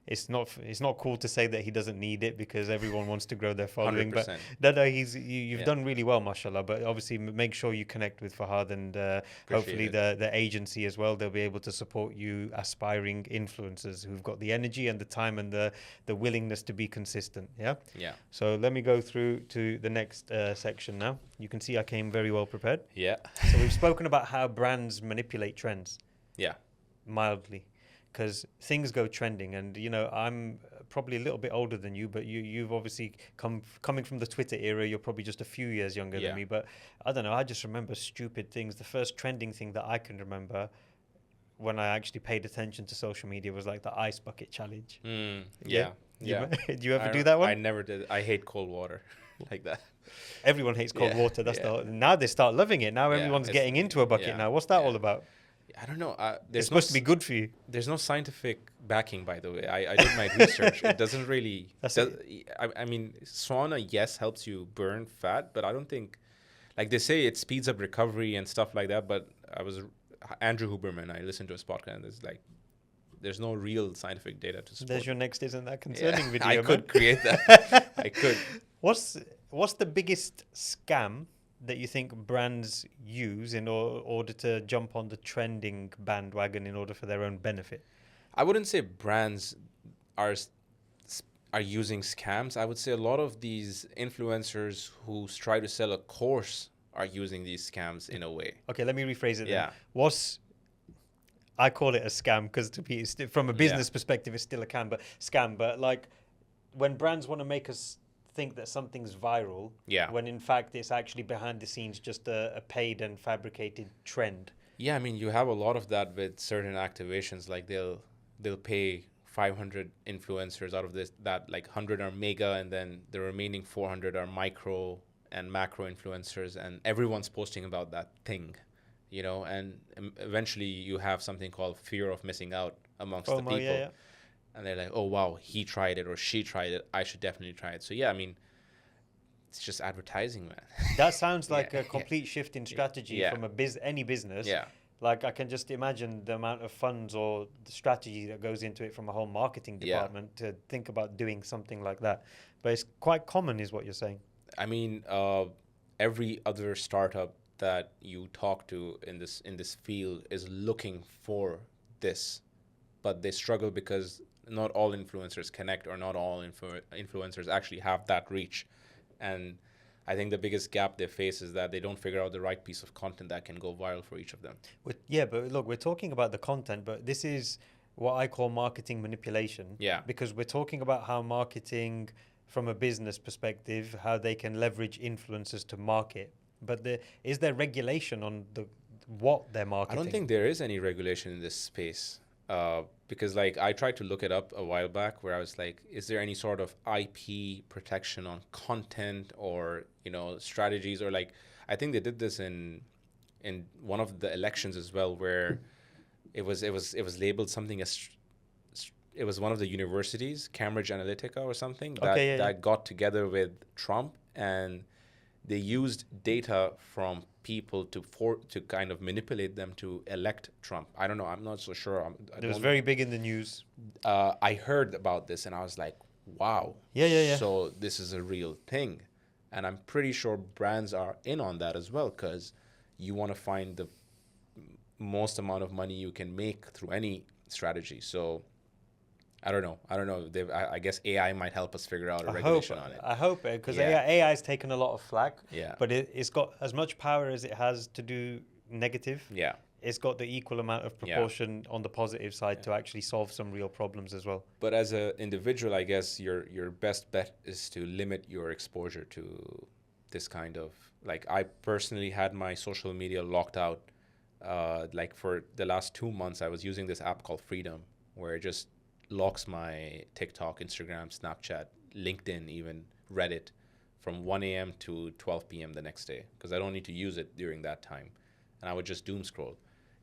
It's not cool to say that he doesn't need it because everyone wants to grow their following. 100%. But no, you've done really well, mashallah. But obviously, make sure you connect with Fahad and hopefully the agency as well. They'll be able to support you, aspiring influencers who've got the energy and the time and the willingness to be consistent. Yeah. Yeah. So let me go through to the next section now. You can see I came very well prepared. Yeah. So we've spoken about how brands manipulate trends. Yeah. Mildly, because things go trending, and I'm probably a little bit older than you, but you've obviously coming from the Twitter era. You're probably just a few years younger than me, but I don't know. I just remember stupid things. The first trending thing that I can remember when I actually paid attention to social media was like the ice bucket challenge. Yeah. Do you ever do that one? I never did. I hate cold water like that. Everyone hates cold water. That's now they start loving it. Now everyone's getting into a bucket now. What's that all about? I don't know. It's supposed to be good for you. There's no scientific backing, by the way. I did my research. It doesn't really. I mean, sauna, yes, helps you burn fat, but I don't think, like they say, it speeds up recovery and stuff like that. But Andrew Huberman, I listened to his podcast, and there's no real scientific data to support. There's your next Isn't That Concerning video. I could create that. I could. What's the biggest scam that you think brands use in order to jump on the trending bandwagon in order for their own benefit? I wouldn't say brands are using scams. I would say a lot of these influencers who try to sell a course are using these scams in a way. Okay, let me rephrase it then. I call it a scam because from a business perspective, it's still a scam. But like when brands want to make us think that something's viral, when in fact it's actually behind the scenes just a paid and fabricated trend. Yeah, I mean, you have a lot of that with certain activations. Like they'll pay 500 influencers out of that like 100 are mega, and then the remaining 400 are micro and macro influencers, and everyone's posting about that thing, and eventually you have something called fear of missing out amongst the people. And they're like, oh, wow, he tried it or she tried it. I should definitely try it. So, yeah, I mean, it's just advertising, man. That sounds like Yeah, a complete shift in strategy yeah, from any business. yeah, Like I can just imagine the amount of funds or the strategy that goes into it from a whole marketing yeah. department to think about doing something like that. But it's quite common, is what you're saying. I mean, every other startup that you talk to in this field is looking for this, but they struggle because not all influencers connect, or not all influencers actually have that reach. And I think the biggest gap they face is that they don't figure out the right piece of content that can go viral for each of them. Yeah, but look, we're talking about the content, but this is what I call marketing manipulation. Yeah. Because we're talking about how marketing, from a business perspective, how they can leverage influencers to market. But is there regulation on what they're I marketing? don't think there is any regulation in this space. Because like I tried to look it up a while back, where I was like, is there any sort of IP protection on content, or strategies, or like I think they did this in one of the elections as well, where it was labeled something as it was one of the universities, Cambridge Analytica or something, that got together with Trump, and they used data from people to kind of manipulate them to elect Trump. I don't know. I'm not so sure. It was very big in the news. I heard about this and I was like, wow. Yeah. So this is a real thing. And I'm pretty sure brands are in on that as well, because you want to find the most amount of money you can make through any strategy. So I don't know. I guess AI might help us figure out a regulation on it. I hope, because AI has taken a lot of flack. Yeah. But it's got as much power as it has to do negative. Yeah. It's got the equal amount of proportion on the positive side to actually solve some real problems as well. But as an individual, I guess your best bet is to limit your exposure to this kind of, like, I personally had my social media locked out. Like for the last 2 months, I was using this app called Freedom, where it just locks my TikTok, Instagram, Snapchat, LinkedIn, even Reddit from 1 a.m. to 12 p.m. the next day, because I don't need to use it during that time. And I would just doom scroll.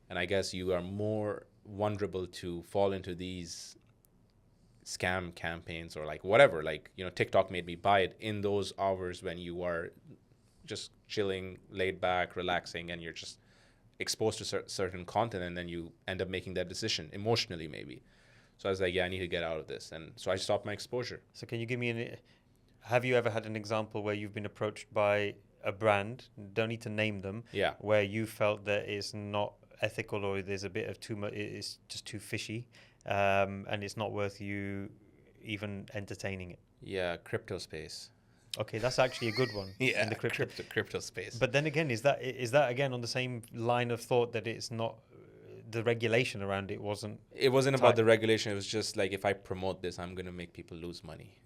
And I guess you are more vulnerable to fall into these scam campaigns, or like whatever. Like, TikTok made me buy it in those hours when you are just chilling, laid back, relaxing, and you're just exposed to certain content, and then you end up making that decision emotionally, maybe. So I was like, yeah, I need to get out of this. And so I stopped my exposure. So can you give me have you ever had an example where you've been approached by a brand, don't need to name them, where you felt that it's not ethical, or there's a bit of too much, it's just too fishy, and it's not worth you even entertaining it? Yeah, crypto space. Okay, that's actually a good one. Yeah, in the crypto space. But then again, is that again on the same line of thought, that it's not, the regulation around it wasn't about the regulation. It was just like, if I promote this, I'm going to make people lose money.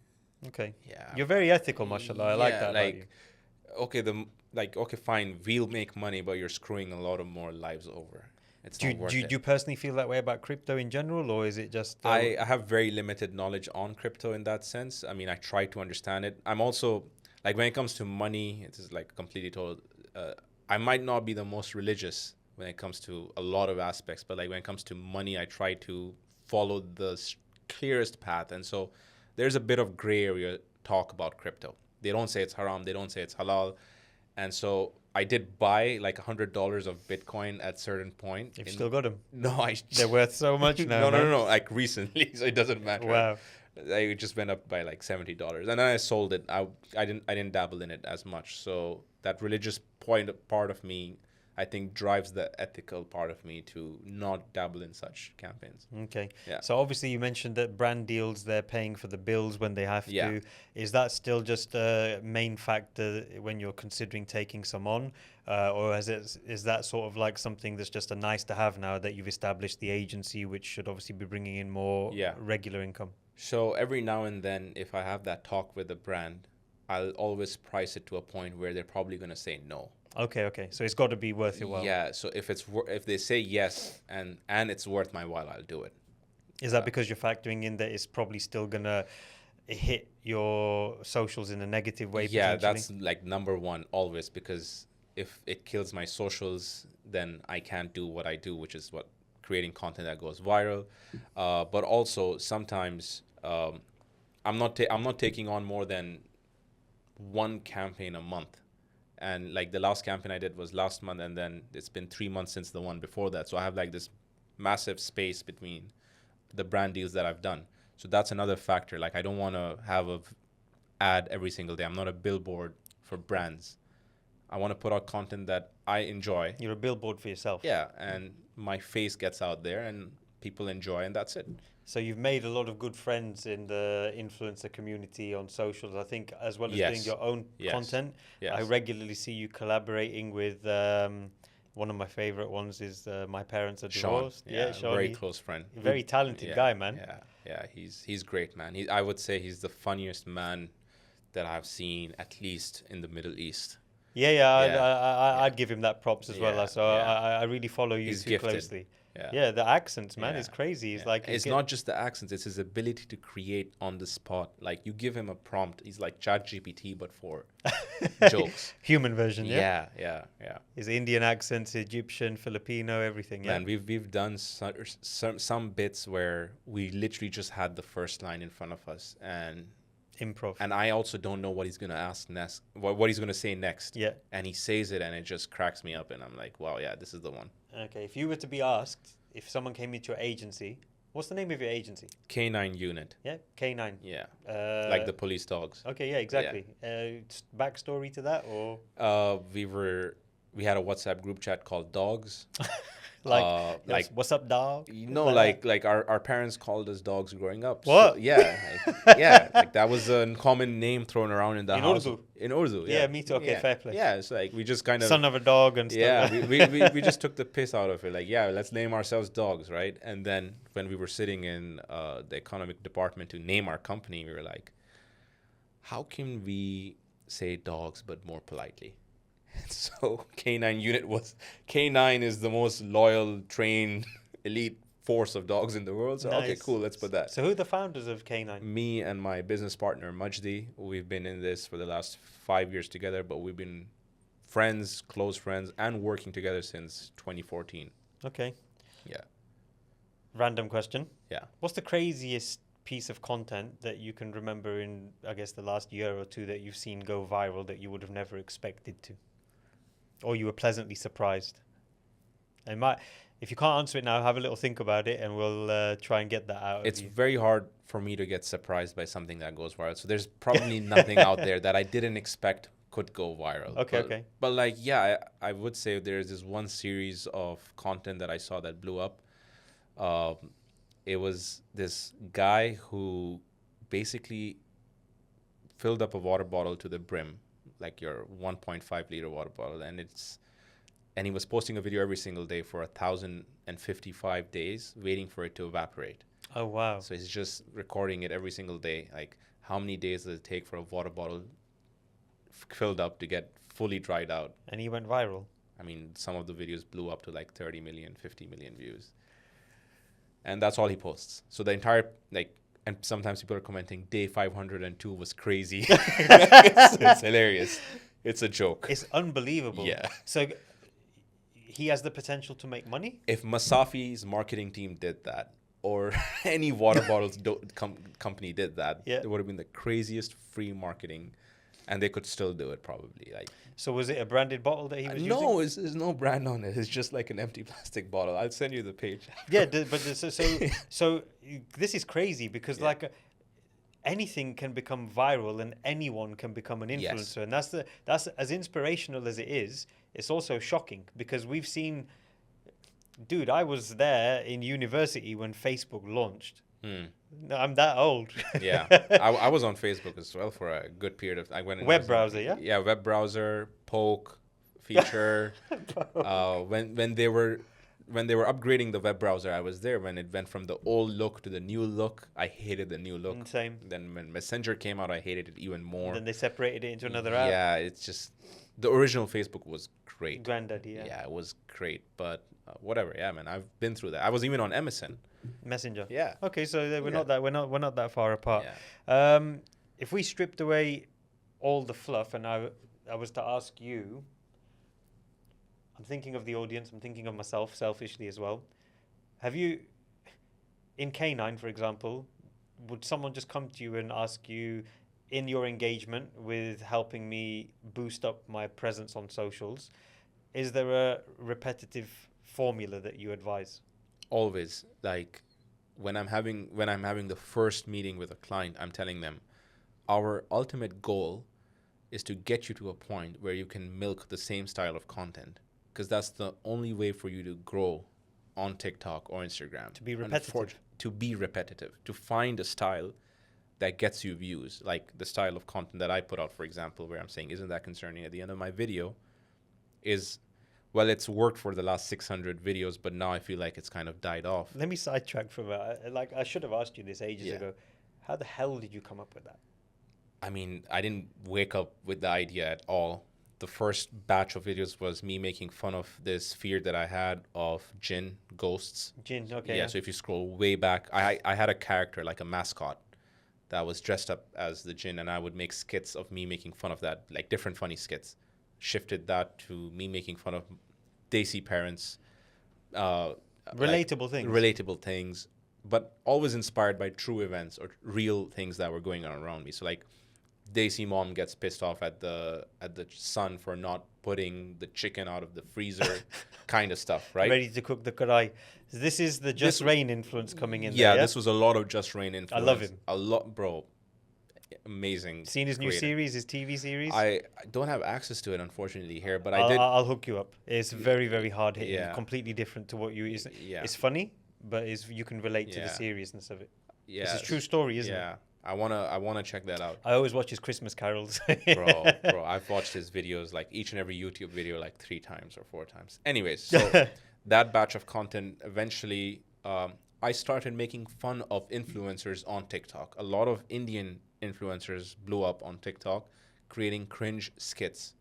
Okay. Yeah. You're very ethical, mashallah. I like that. Like, okay, fine, we'll make money, but you're screwing a lot of more lives over. It's not worth it. Do you personally feel that way about crypto in general, or is it just... I have very limited knowledge on crypto in that sense. I mean, I try to understand it. I'm also, like, when it comes to money, it is like completely total. I might not be the most religious when it comes to a lot of aspects, but like when it comes to money, I try to follow the clearest path. And so there's a bit of gray area talk about crypto. They don't say it's haram, they don't say it's halal. And so I did buy like $100 of Bitcoin at certain point. You've still got them? No, they're worth so much now. No, like recently, so it doesn't matter. Wow. It just went up by like $70, and then I sold it. I didn't dabble in it as much. So that religious part of me, I think, drives the ethical part of me to not dabble in such campaigns. Okay. Yeah. So obviously you mentioned that brand deals, they're paying for the bills when they have to. Is that still just a main factor when you're considering taking some on? Or is that sort of like something that's just a nice to have now that you've established the agency, which should obviously be bringing in more regular income? So every now and then, if I have that talk with a brand, I'll always price it to a point where they're probably going to say no. Okay. So it's got to be worth your while. Yeah. So if they say yes and it's worth my while, I'll do it. Is that because you're factoring in that it's probably still gonna hit your socials in a negative way? Yeah, that's like number one always, because if it kills my socials, then I can't do what I do, which is creating content that goes viral. But also sometimes I'm not taking on more than one campaign a month. And like the last campaign I did was last month, and then it's been 3 months since the one before that. So I have like this massive space between the brand deals that I've done. So that's another factor. Like I don't want to have a ad every single day. I'm not a billboard for brands. I want to put out content that I enjoy. You're a billboard for yourself. Yeah, and my face gets out there and people enjoy, and that's it. So you've made a lot of good friends in the influencer community on socials, I think, as well as Yes. doing your own Yes. content. Yes. I regularly see you collaborating with one of my favorite ones is My Parents Are Sean, Divorced. yeah, Sean, very close friend. very talented guy, man. Yeah, he's great, man. I would say he's the funniest man that I've seen, at least in the Middle East. Yeah. I'd give him that props as well. Yeah, So yeah. I really follow you He's too gifted. closely. Yeah. Yeah, the accents, man, Yeah. is crazy. It's Yeah. like It's not just the accents, it's his ability to create on the spot. Like you give him a prompt, he's like ChatGPT but for jokes. human version. Yeah, Yeah. his Indian accents, Egyptian, Filipino, everything. Yeah, Man, we've done some bits where we literally just had the first line in front of us, and improv. I also don't know what he's gonna ask next, what he's gonna say next. Yeah. And he says it, and it just cracks me up, and I'm like, wow, yeah, this is the one. Okay, if you were to be asked, if someone came into your agency, what's the name of your agency? Knineunit. Yeah, K9. Yeah, Uh, like the police dogs. Okay, yeah, exactly. Backstory to that, or We had a WhatsApp group chat called Dogs. like what's up, dog? Like our parents called us dogs growing up. What? So, yeah, yeah. Like that was a common name thrown around in the house. Urdu? In Urdu, Yeah, me too. Okay, yeah. fair play. Yeah, it's like we just kind of Son of a dog and stuff. yeah, we just took the piss out of it. Like, yeah, let's name ourselves Dogs, right? And then when we were sitting in the economic department to name our company, we were like, how can we say dogs but more politely? So K9 is the most loyal, trained, elite force of dogs in the world. So okay, Nice. cool, let's put that. So who are the founders of K9? Me and my business partner Majdi, we've been in this for the last 5 years together, but we've been friends, close friends, and working together since 2014. Okay. Yeah. Random question. Yeah. What's the craziest piece of content that you can remember in, I guess, the last year or two that you've seen go viral that you would have never expected to? Or you were pleasantly surprised? And if you can't answer it now, have a little think about it and we'll try and get that out It's of you. very hard for me to get surprised by something that goes viral. So there's probably nothing out there that I didn't expect could go viral. Okay. But like, yeah, I would say there's this one series of content that I saw that blew up. It was this guy who basically filled up a water bottle to the brim, like your 1.5 liter water bottle, and he was posting a video every single day for 1,055 days, waiting for it to evaporate. Oh, wow. So he's just recording it every single day. Like, how many days does it take for a water bottle filled up to get fully dried out? And he went viral. I mean, some of the videos blew up to like 30 million, 50 million views. And that's all he posts. So the entire, and sometimes people are commenting, day 502 was crazy. It's hilarious. It's a joke. It's unbelievable. Yeah. So he has the potential to make money? If Masafi's marketing team did that, or any water bottles company did that, Yeah. it would have been the craziest free marketing. And they could still do it probably. So was it a branded bottle that he was using? No, there's no brand on it. It's just like an empty plastic bottle. I'll send you the page. Yeah, so this is crazy because Yeah. anything can become viral and anyone can become an influencer, Yes. and that's as inspirational as it is. It's also shocking because we've seen. Dude, I was there in university when Facebook launched. No, I'm that old. Yeah, I was on Facebook as well for a good period of. I went in Web browser, yeah? Yeah, web browser, poke feature. When they were upgrading the web browser, I was there. When it went from the old look to the new look, I hated the new look. Same. Then when Messenger came out, I hated it even more. Then they separated it into another app. Yeah, it's just the original Facebook was great. Granddaddy, yeah. Yeah, it was great, but whatever. Yeah, man, I've been through that. I was even on MSN. Messenger. Yeah. Okay, so we're Yeah. not that far apart. Yeah. If we stripped away all the fluff and I was to ask you, I'm thinking of the audience, I'm thinking of myself selfishly as well. Have you, in K9 for example, would someone just come to you and ask you, in your engagement with helping me boost up my presence on socials, is there a repetitive formula that you advise? Always, like when I'm having the first meeting with a client, I'm telling them our ultimate goal is to get you to a point where you can milk the same style of content, because that's the only way for you to grow on TikTok or Instagram. To be repetitive. To be repetitive, to find a style that gets you views, like the style of content that I put out, for example, where I'm saying, isn't that concerning? At the end of my video is, well, it's worked for the last 600 videos, but now I feel like it's kind of died off. Let me sidetrack from that. Like, I should have asked you this ages Yeah. ago. How the hell did you come up with that? I mean, I didn't wake up with the idea at all. The first batch of videos was me making fun of this fear that I had of jinn, ghosts. Jinn, okay. Yeah, so if you scroll way back, I had a character, like a mascot, that was dressed up as the jinn, and I would make skits of me making fun of that, like different funny skits. Shifted that to me making fun of Desi parents. Relatable things. Relatable things, but always inspired by true events or real things that were going on around me. So like, Desi mom gets pissed off at the son for not putting the chicken out of the freezer, kind of stuff, right? Ready to cook the karai. This is the Just Rain influence coming in. Yeah, there, this was a lot of Just Rain influence. I love him. A lot, bro. Amazing. Seen his new creator. series, his TV series? I don't have access to it, unfortunately, here, but I'll hook you up. It's very, very hard hitting. Yeah. Completely different to what you... Yeah. It's funny, but you can relate to the Yeah. seriousness of it. Yeah, It's a true story, isn't it? Yeah, I wanna check that out, I always watch his Christmas carols. bro. I've watched his videos, like each and every YouTube video, like 3 times or 4 times. Anyways, so that batch of content eventually, I started making fun of influencers on TikTok. A lot of Indian influencers blew up on TikTok, creating cringe skits.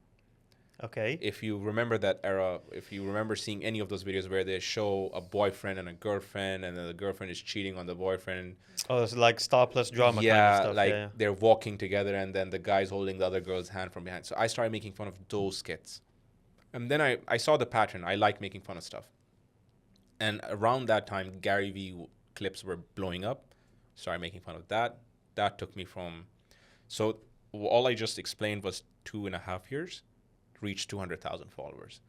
Okay. If you remember that era, if you remember seeing any of those videos where they show a boyfriend and a girlfriend, and then the girlfriend is cheating on the boyfriend. Oh, it's like Star Plus drama Yeah, kind of stuff. like Yeah. they're walking together, and then the guy's holding the other girl's hand from behind. So I started making fun of those skits. And then I saw the pattern. I like making fun of stuff. And around that time, Gary Vee clips were blowing up. Started making fun of that. That took me from... So all I just explained was 2.5 years. Reached 200,000 followers.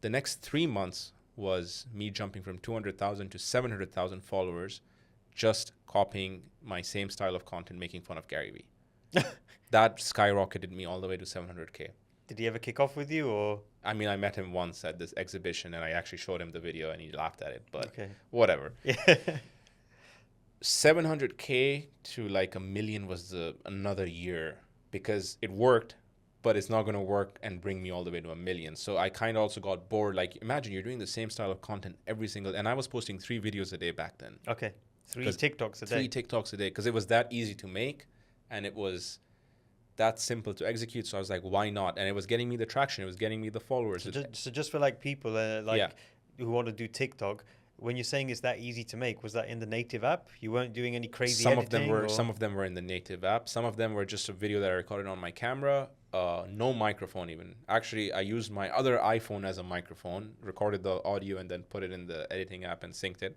The next 3 months was me jumping from 200,000 to 700,000 followers, just copying my same style of content, making fun of Gary Vee. That skyrocketed me all the way to 700K. Did he ever kick off with you, or? I mean, I met him once at this exhibition, and I actually showed him the video, and he laughed at it, but Okay. whatever. Yeah. 700K to like 1 million was another year, because it worked, but it's not going to work and bring me all the way to 1 million. So I kind of also got bored. Like, imagine you're doing the same style of content every single... And I was posting 3 videos a day back then. Okay. 3 'Cause TikToks a day. 3 TikToks a day, because it was that easy to make, and it was that simple to execute. So I was like, why not? And it was getting me the traction. It was getting me the followers. So just for like people who want to do TikTok, when you're saying it's that easy to make, was that in the native app? You weren't doing any crazy Some editing? of them were in the native app. Some of them were just a video that I recorded on my camera. No microphone even. Actually, I used my other iPhone as a microphone, recorded the audio, and then put it in the editing app and synced it.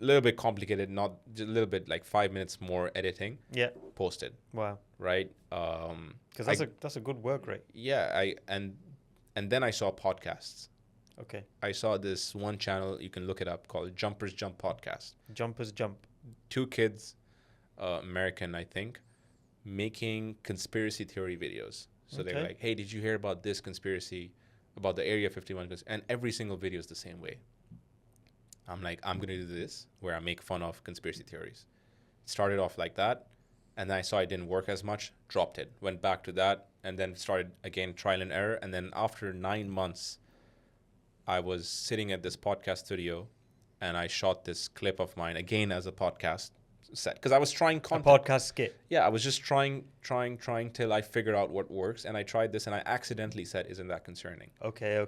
A little bit complicated, not just a little bit, like 5 minutes more editing. Yeah. Posted. Wow. Right. Because that's a good work rate. Yeah. And then I saw podcasts. Okay. I saw this one channel, you can look it up, called Jumpers Jump Podcast. Jumpers Jump. 2 kids, American, I think, making conspiracy theory videos. So they're like, hey, did you hear about this conspiracy about the Area 51? And every single video is the same way. I'm like, I'm going to do this, where I make fun of conspiracy theories. Started off like that, and then I saw it didn't work as much, dropped it, went back to that, and then started again, trial and error. And then after 9 months, I was sitting at this podcast studio, and I shot this clip of mine again as a podcast set, because I was trying content. A podcast skit. Yeah, I was just trying till I figured out what works, and I tried this, and I accidentally said, "Isn't that concerning?" Okay.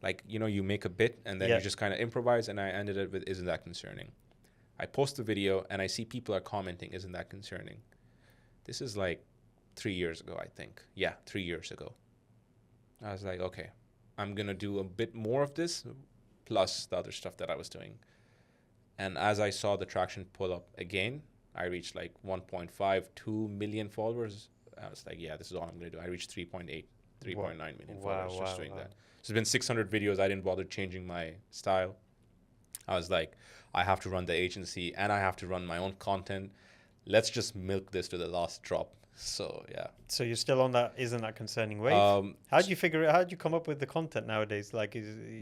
Like, you make a bit, and then you just kind of improvise, and I ended it with, "Isn't that concerning?" I post the video, and I see people are commenting, "Isn't that concerning?" This is like 3 years ago, I think. Yeah, 3 years ago. I was like, okay, I'm going to do a bit more of this, plus the other stuff that I was doing. And as I saw the traction pull up again, I reached like 1.52 million followers. I was like, yeah, this is all I'm going to do. I reached 3.9 million followers just doing that. So it's been 600 videos. I didn't bother changing my style. I was like, I have to run the agency and I have to run my own content. Let's just milk this to the last drop. So yeah. So you're still on that isn't that concerning wave? How do you figure it? How do you come up with the content nowadays? Like,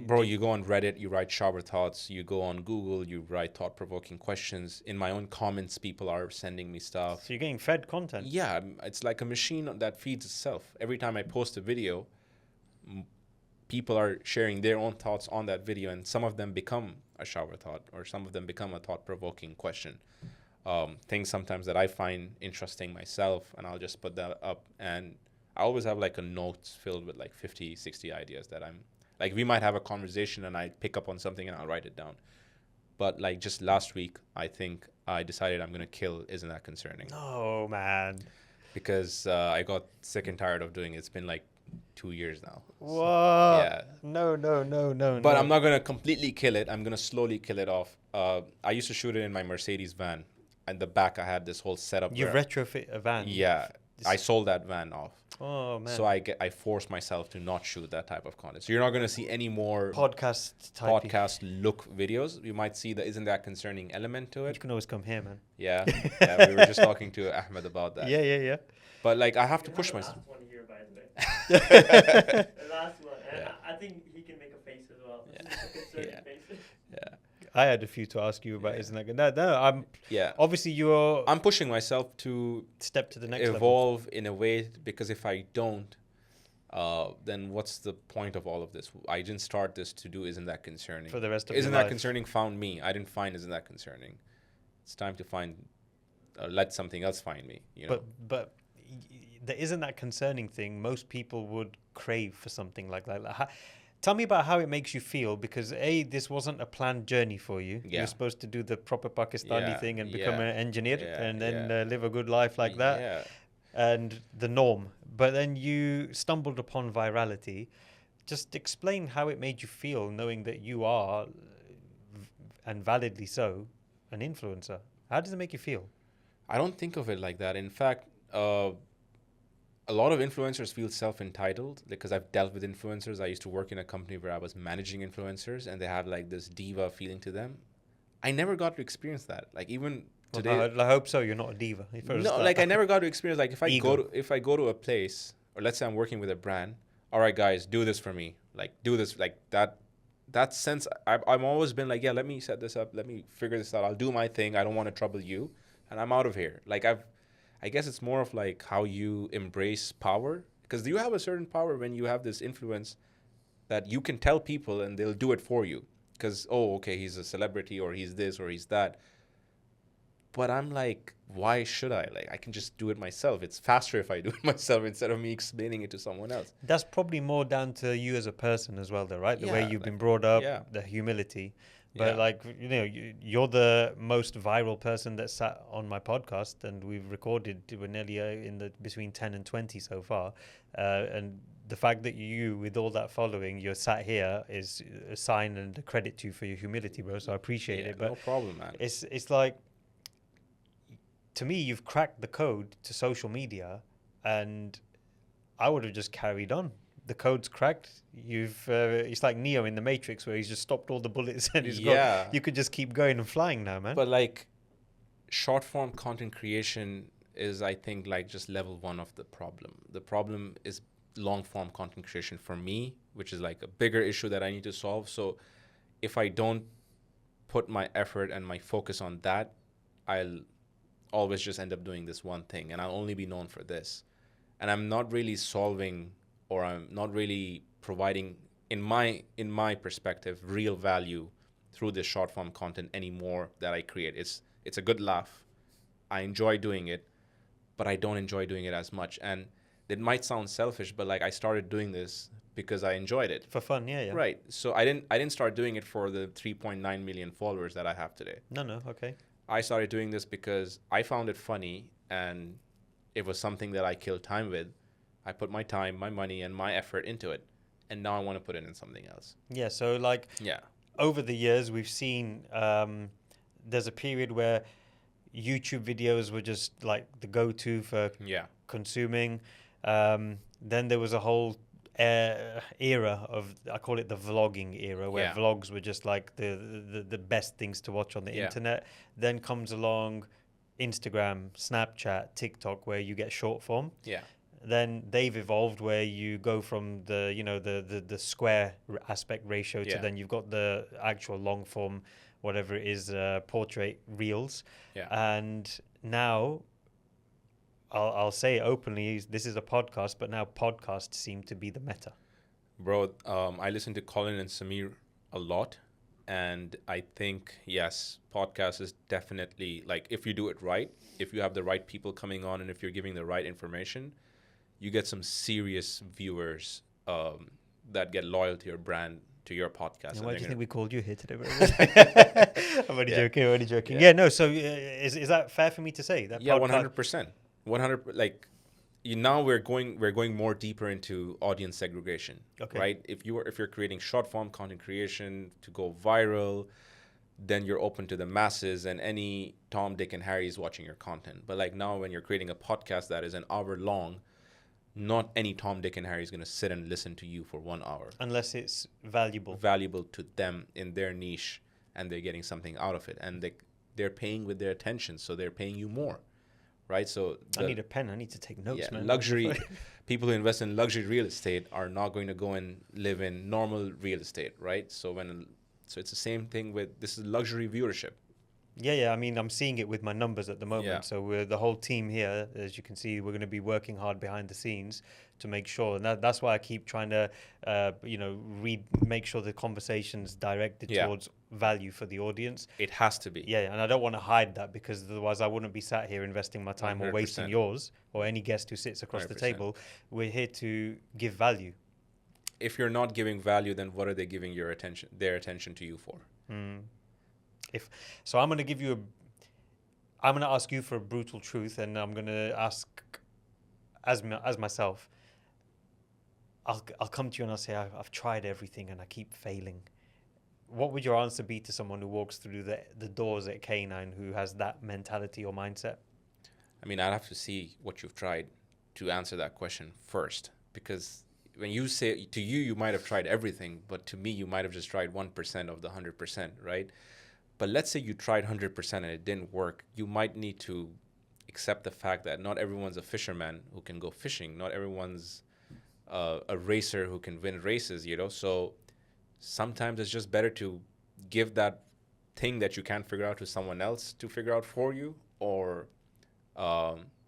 bro, you go on Reddit, you write shower thoughts. You go on Google, you write thought-provoking questions. In my own comments, people are sending me stuff. So you're getting fed content. Yeah, it's like a machine that feeds itself. Every time I post a video, people are sharing their own thoughts on that video, and some of them become a shower thought, or some of them become a thought-provoking question. Things sometimes that I find interesting myself, and I'll just put that up. And I always have like a notes filled with like 50, 60 ideas that I'm like, we might have a conversation and I pick up on something and I'll write it down. But like just last week, I think I decided I'm going to kill Isn't That Concerning? Oh, man. Because I got sick and tired of doing it. It's been like 2 years now. What? So, yeah. No. But I'm not going to completely kill it. I'm going to slowly kill it off. I used to shoot it in my Mercedes van. And the back, I had this whole setup. You retrofit a van. Yeah, I sold that van off. Oh man! So I forced myself to not shoot that type of content. So you're not going to see any more podcast look videos. You might see the Isn't That Concerning element to it. You can always come here, man. Yeah, yeah. We were just talking to Ahmed about that. Yeah. But like, I have to push myself. Last one here, by the way. The last one. And Yeah. I think he can make a face as well. Yeah. It's a concerning Yeah. face. Yeah. I had a few to ask you about. Yeah. Isn't that good? No. I'm obviously you're I'm pushing myself to step to the next level. evolve in a way, because if I don't, then what's the point of all of this? I didn't start this to do Isn't That Concerning. For the rest of Isn't your That life. Concerning found me. I didn't find Isn't That Concerning. It's time to find, let something else find me. You know. But the Isn't That Concerning thing, most people would crave for something like that. Tell me about how it makes you feel, because this wasn't a planned journey for you. Yeah. You're supposed to do the proper Pakistani thing and become Yeah. an engineer Yeah. and then live a good life like that. Yeah. And the norm. But then you stumbled upon virality. Just explain how it made you feel knowing that you are, and validly so, an influencer. How does it make you feel? I don't think of it like that. In fact, a lot of influencers feel self-entitled, because I've dealt with influencers. I used to work in a company where I was managing influencers, and they had like this diva feeling to them. I never got to experience that. Like even today, I hope so. You're not a diva. no, like I never got to experience, like if I Ego. go to a place, or let's say I'm working with a brand. All right, guys, do this for me. Like do this, like that sense. I've always been like, yeah, let me set this up. Let me figure this out. I'll do my thing. I don't want to trouble you, and I'm out of here. Like I guess it's more of like how you embrace power, because you have a certain power when you have this influence that you can tell people and they'll do it for you, because, oh, okay, he's a celebrity, or he's this, or he's that. But I'm like, why should I? Like, I can just do it myself. It's faster if I do it myself instead of me explaining it to someone else. That's probably more down to you as a person as well, though, right? The way Yeah, you've been like, brought up, yeah. the humility. But Yeah. like, you know, you're the most viral person that sat on my podcast, and we've recorded, we're nearly in the between 10 and 20 so far. And the fact that you, with all that following, you're sat here is a sign and a credit to you for your humility, bro. So I appreciate Yeah, it. But no problem, man. it's like, to me, you've cracked the code to social media, and I would have just carried on. The code's cracked. It's like Neo in the Matrix, where he's just stopped all the bullets and he's Yeah. got. You could just keep going and flying now, man. But like, short form content creation is, I think, like just level one of the problem. The problem is long form content creation for me, which is like a bigger issue that I need to solve. So if I don't put my effort and my focus on that, I'll always just end up doing this one thing, and I'll only be known for this. And I'm not really solving, or I'm not really providing, in my perspective, real value through this short form content anymore that I create. It's a good laugh. I enjoy doing it, but I don't enjoy doing it as much. And it might sound selfish, but like, I started doing this because I enjoyed it. For fun, yeah. Right. So I didn't start doing it for the 3.9 million followers that I have today. No, okay. I started doing this because I found it funny, and it was something that I killed time with. I put my time, my money, and my effort into it, and now I want to put it in something else. Yeah, so like, Yeah. over the years, we've seen there's a period where YouTube videos were just like the go-to for Yeah. consuming. Then there was a whole era of, I call it the vlogging era, where Yeah. vlogs were just like the best things to watch on the Yeah. internet. Then comes along Instagram, Snapchat, TikTok, where you get short form. Yeah. Then they've evolved where you go from the, you know, the square aspect ratio to Yeah. then you've got the actual long form, whatever it is, portrait reels. Yeah. And now I'll say it openly, this is a podcast, but now podcasts seem to be the meta. Bro, I listen to Colin and Samir a lot, and I think, yes, podcast is definitely, like, if you do it right, if you have the right people coming on, and if you're giving the right information, you get some serious viewers that get loyal to your brand, to your podcast. And why do you think we called you here today? I'm only Yeah. joking. I'm only joking. Yeah. Yeah, no. So is that fair for me to say? That Yeah, podcast- 100%. 100. Like, now we're going more deeper into audience segregation. Okay. Right? If you're creating short form content creation to go viral, then you're open to the masses, and any Tom, Dick, and Harry is watching your content. But like now, when you're creating a podcast that is an hour long, not any Tom, Dick, and Harry is going to sit and listen to you for 1 hour. Unless it's valuable. Valuable to them in their niche, and they're getting something out of it, and they're paying with their attention, so they're paying you more, right? So I need a pen. I need to take notes, man. luxury people who invest in luxury real estate are not going to go and live in normal real estate, right? So it's the same thing with this is luxury viewership. Yeah. I mean, I'm seeing it with my numbers at the moment. Yeah. So we're the whole team here, as you can see, we're going to be working hard behind the scenes to make sure, and that's why I keep trying to, make sure the conversation's directed Yeah. towards value for the audience. It has to be. Yeah, and I don't want to hide that, because otherwise I wouldn't be sat here investing my time or 100%. wasting yours or any guest who sits across the 100%. table. We're here to give value. If you're not giving value, then what are they giving their attention to you for? So I'm going to I'm going to ask you for a brutal truth, and I'm going to ask as myself. I'll come to you and I'll say I've tried everything and I keep failing. What would your answer be to someone who walks through the doors at K9 who has that mentality or mindset? I mean, I'd have to see what you've tried to answer that question first, because when you say to you might have tried everything, but to me, you might have just tried 1% of the 100%, right? But let's say you tried 100% and it didn't work. You might need to accept the fact that not everyone's a fisherman who can go fishing. Not everyone's a racer who can win races, So sometimes it's just better to give that thing that you can't figure out to someone else to figure out for you. Or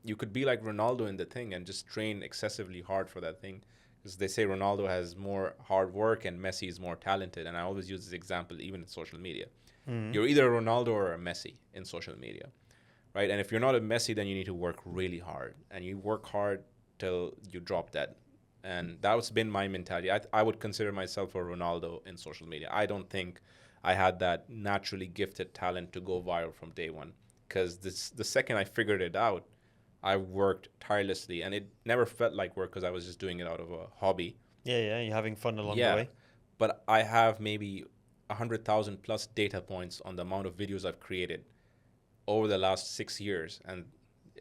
you could be like Ronaldo in the thing and just train excessively hard for that thing. Because they say Ronaldo has more hard work and Messi is more talented. And I always use this example even in social media. You're either a Ronaldo or a Messi in social media, right? And if you're not a Messi, then you need to work really hard. And you work hard till you drop dead. And that's been my mentality. I would consider myself a Ronaldo in social media. I don't think I had that naturally gifted talent to go viral from day one. Because the second I figured it out, I worked tirelessly. And it never felt like work because I was just doing it out of a hobby. Yeah, you're having fun along the way. But I have maybe 100,000 plus data points on the amount of videos I've created over the last 6 years. And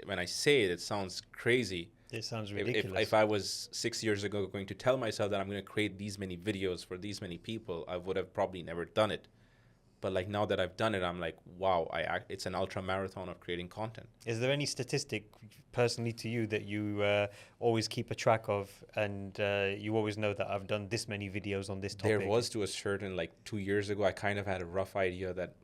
when I say it, it sounds crazy. It sounds ridiculous. If I was 6 years ago going to tell myself that I'm going to create these many videos for these many people, I would have probably never done it. But like now that I've done it, I'm like, wow, it's an ultra marathon of creating content. Is there any statistic personally to you that you always keep a track of, and you always know that I've done this many videos on this topic? There was to a certain, like 2 years ago, I kind of had a rough idea that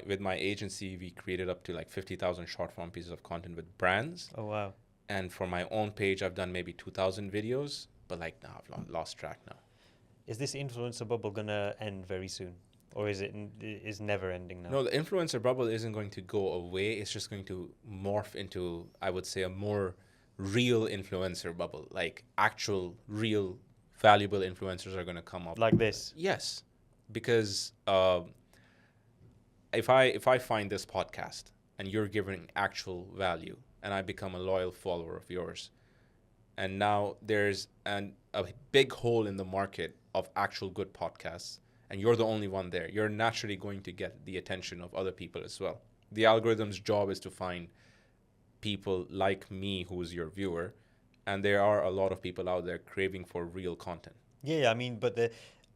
with my agency, we created up to like 50,000 short form pieces of content with brands. Oh, wow. And for my own page, I've done maybe 2,000 videos, but like now I've lost track now. Is this influencer bubble going to end very soon? Or is it is never ending now? No, the influencer bubble isn't going to go away. It's just going to morph into, I would say, a more real influencer bubble. Like actual, real, valuable influencers are going to come up. Like this? Yes. Because if I find this podcast and you're giving actual value and I become a loyal follower of yours, and now there's a big hole in the market of actual good podcasts, and you're the only one there, you're naturally going to get the attention of other people as well. the algorithm's job is to find people like me, who's your viewer, and there are a lot of people out there craving for real content. Yeah, I mean, but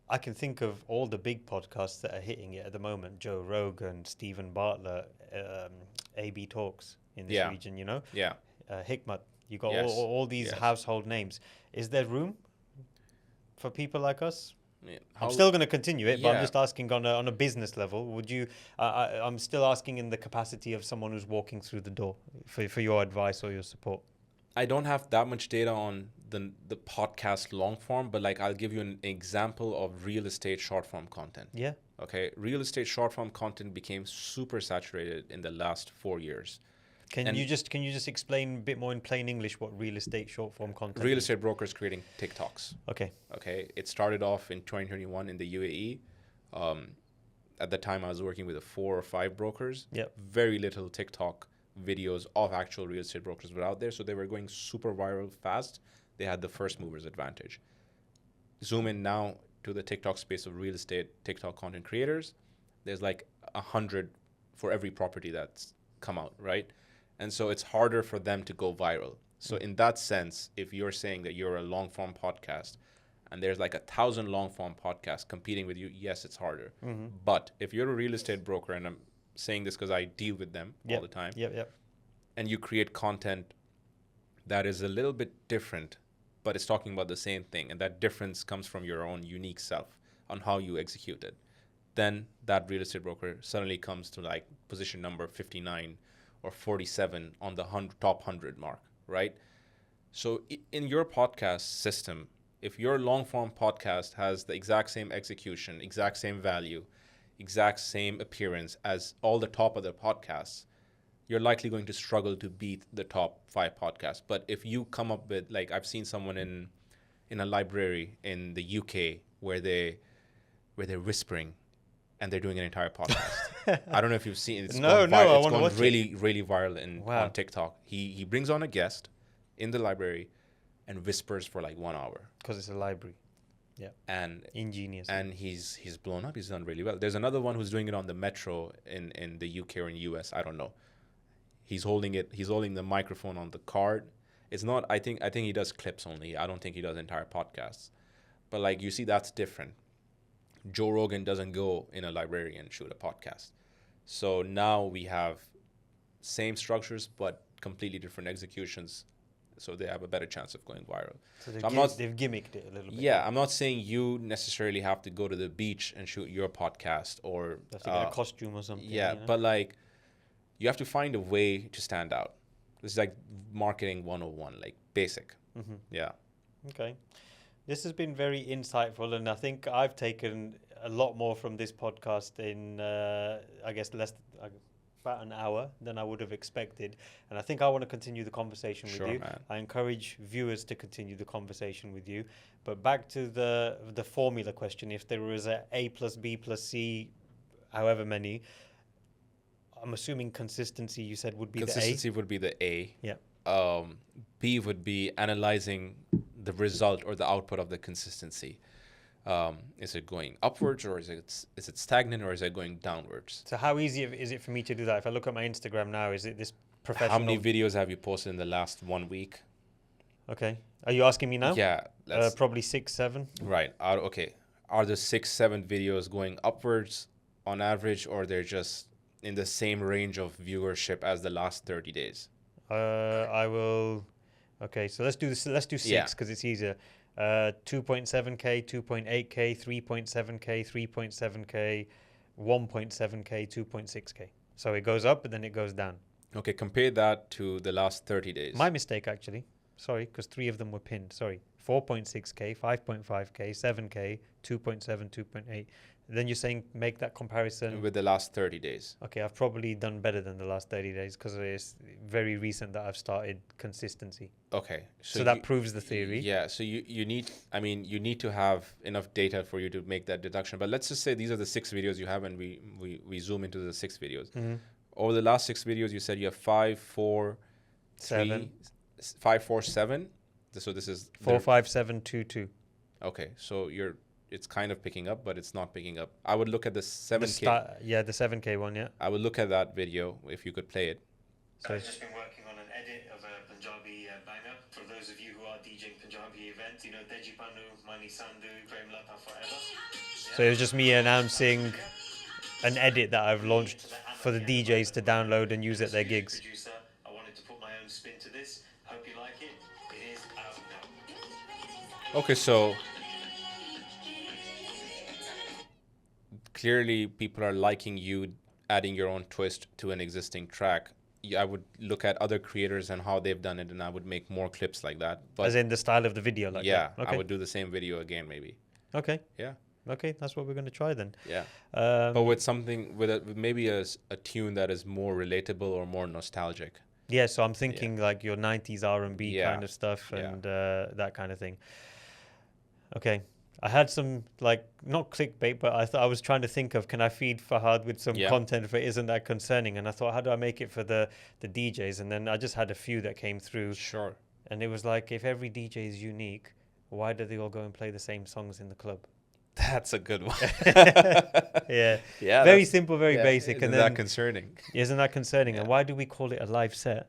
I can think of all the big podcasts that are hitting it at the moment: Joe Rogan, Stephen Bartlett, AB Talks in this region. You know, Yeah. Hikmat. You got Yes. all these Yes. household names. Is there room for people like us? Yeah. I'm still going to continue it, but I'm Yeah. just asking on a business level. Would you? I'm still asking in the capacity of someone who's walking through the door for your advice or your support. I don't have that much data on the podcast long form, but like I'll give you an example of real estate short form content. Yeah. Okay, real estate short form content became super saturated in the last 4 years. Can you just explain a bit more in plain English what real estate short form content Real is? estate brokers creating TikToks. Okay. Okay, it started off in 2021 in the UAE. At the time, I was working with 4 or 5 brokers. Yep. Very little TikTok videos of actual real estate brokers were out there, so they were going super viral fast. They had the first movers advantage. Zoom in now to the TikTok space of real estate TikTok content creators. There's like 100 for every property that's come out, right? And so it's harder for them to go viral. So in that sense, if you're saying that you're a long form podcast and there's like 1,000 long form podcasts competing with you, yes, it's harder. Mm-hmm. But if you're a real estate broker, and I'm saying this because I deal with them all the time, Yep. and you create content that is a little bit different, but it's talking about the same thing, and that difference comes from your own unique self on how you execute it, then that real estate broker suddenly comes to like position number 59 or 47 on the top 100 mark, right? So in your podcast system, if your long form podcast has the exact same execution, exact same value, exact same appearance as all the top other podcasts, you're likely going to struggle to beat the top 5 podcasts. But if you come up with, like, I've seen someone in a library in the UK where they're whispering and they're doing an entire podcast. I don't know if you've seen it. It's No, gone I It's wanna gone watch really, really viral Wow. on TikTok. He brings on a guest in the library and whispers for like 1 hour. Because it's a library. And Ingenious. he's blown up. He's done really well. There's another one who's doing it on the metro in the UK or in US. I don't know. He's holding the microphone on the card. It's not. I think he does clips only. I don't think he does entire podcasts. But like you see, that's different. Joe Rogan doesn't go in a library and shoot a podcast. So now we have same structures but completely different executions. So they have a better chance of going viral. So they've gimmicked it a little bit. Yeah, I'm not saying you necessarily have to go to the beach and shoot your podcast or You have to get a costume or something. yeah, you know? but like you have to find a way to stand out. This is like marketing 101, like basic. Mhm. Yeah. Okay. This has been very insightful, and I think I've taken a lot more from this podcast in, I guess, about an hour than I would have expected. And I think I want to continue the conversation with Sure, you. man. I encourage viewers to continue the conversation with you. But back to the formula question: if there was A plus B plus C, however many, I'm assuming consistency. You said would be Consistency would be the A. Yeah. B would be analyzing the result or the output of the consistency. Is it going upwards or is it stagnant or is it going downwards? So how easy is it for me to do that? If I look at my Instagram now, is it this professional? How many videos have you posted in the last 1 week? Okay. Are you asking me now? Yeah. Probably 6, 7. Right. Okay. Are the 6, 7 videos going upwards on average, or they're just in the same range of viewership as the last 30 days? I will. Okay, so let's do this. Let's do 6 because it's easier. 2.7k, 2.8k, 3.7k, 3.7k, 1.7k, 2.6k. So it goes up and then it goes down. Okay. Compare that to the last 30 days. My mistake, actually. Sorry, because 3 of them were pinned. Sorry. 4.6k, 5.5k, 7k, 2.7, 2.8. Then you're saying make that comparison with the last 30 days. Okay, I've probably done better than the last 30 days because it's very recent that I've started consistency. Okay. So that proves the theory. Yeah. So you need to have enough data for you to make that deduction. But let's just say these are the 6 videos you have, and we zoom into the 6 videos. Mm-hmm. Over the last 6 videos, you said you have 5, 4, 7. 5, 4, 7. So this is 4, 5, 7, 2, 2. Okay. So you're it's kind of picking up, but it's not picking up. I would look at the 7K. The 7K one, yeah. I would look at that video if you could play it. So I've just been working on an edit of a Punjabi banger. For those of you who are DJing Punjabi events, you know, Deji Panu, Mani Sandhu, Prem Lata Forever. So it was just me announcing an edit that I've launched for the DJs to download and use at their gigs. Producer, I wanted to put my own spin to this. Hope you like it. It is out now. Okay, so clearly people are liking you adding your own twist to an existing track. I would look at other creators and how they've done it, and I would make more clips like that. But As in the style of the video, like yeah, that. Okay. I would do the same video again, maybe. Okay. Yeah, Okay, that's what we're going to try then. yeah. But with something with maybe a tune that is more relatable or more nostalgic. Yeah, so I'm thinking like your 90s R&B Yeah. kind of stuff Yeah. and that kind of thing. Okay. I had some, like, not clickbait, but I was trying to think of, can I feed Fahad with some Yeah. content for Isn't That Concerning? And I thought, how do I make it for the DJs? And then I just had a few that came through. Sure. And it was like, if every DJ is unique, why do they all go and play the same songs in the club? That's a good one. Yeah. Yeah. Very that's- simple, very yeah, basic. Isn't And that then, concerning? isn't that concerning? And Yeah. why do we call it a live set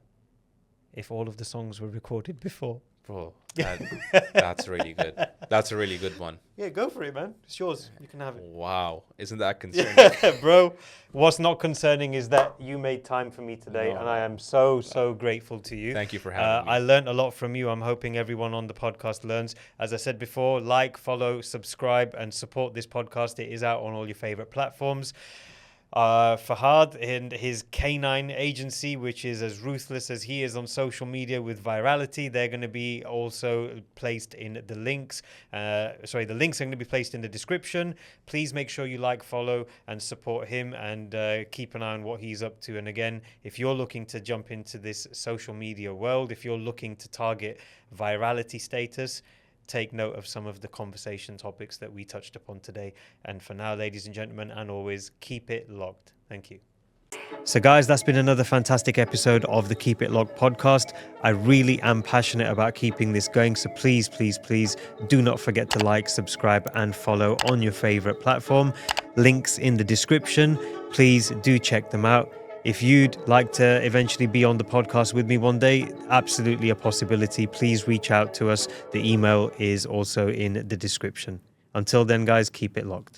if all of the songs were recorded before? Bro, that's really good. That's a really good one. Yeah, go for it, man. It's yours. You can have it. Wow. Isn't that concerning? Yeah, bro. What's not concerning is that you made time for me today, and I am so grateful to you. Thank you for having me. I learned a lot from you. I'm hoping everyone on the podcast learns. As I said before, like, follow, subscribe, and support this podcast. It is out on all your favorite platforms. Fahad and his K9 agency, which is as ruthless as he is on social media with virality, they're going to be also placed in the links. The links are going to be placed in the description. Please make sure you like, follow, and support him, and keep an eye on what he's up to. And again, if you're looking to jump into this social media world, if you're looking to target virality status, take note of some of the conversation topics that we touched upon today. And for now, ladies and gentlemen, and always, keep it locked. Thank you. So guys, that's been another fantastic episode of the Keep It Locked podcast. I really am passionate about keeping this going. So please do not forget to like, subscribe, and follow on your favorite platform. Links in the description. Please do check them out. If you'd like to eventually be on the podcast with me one day, absolutely a possibility. Please reach out to us. The email is also in the description. Until then, guys, keep it locked.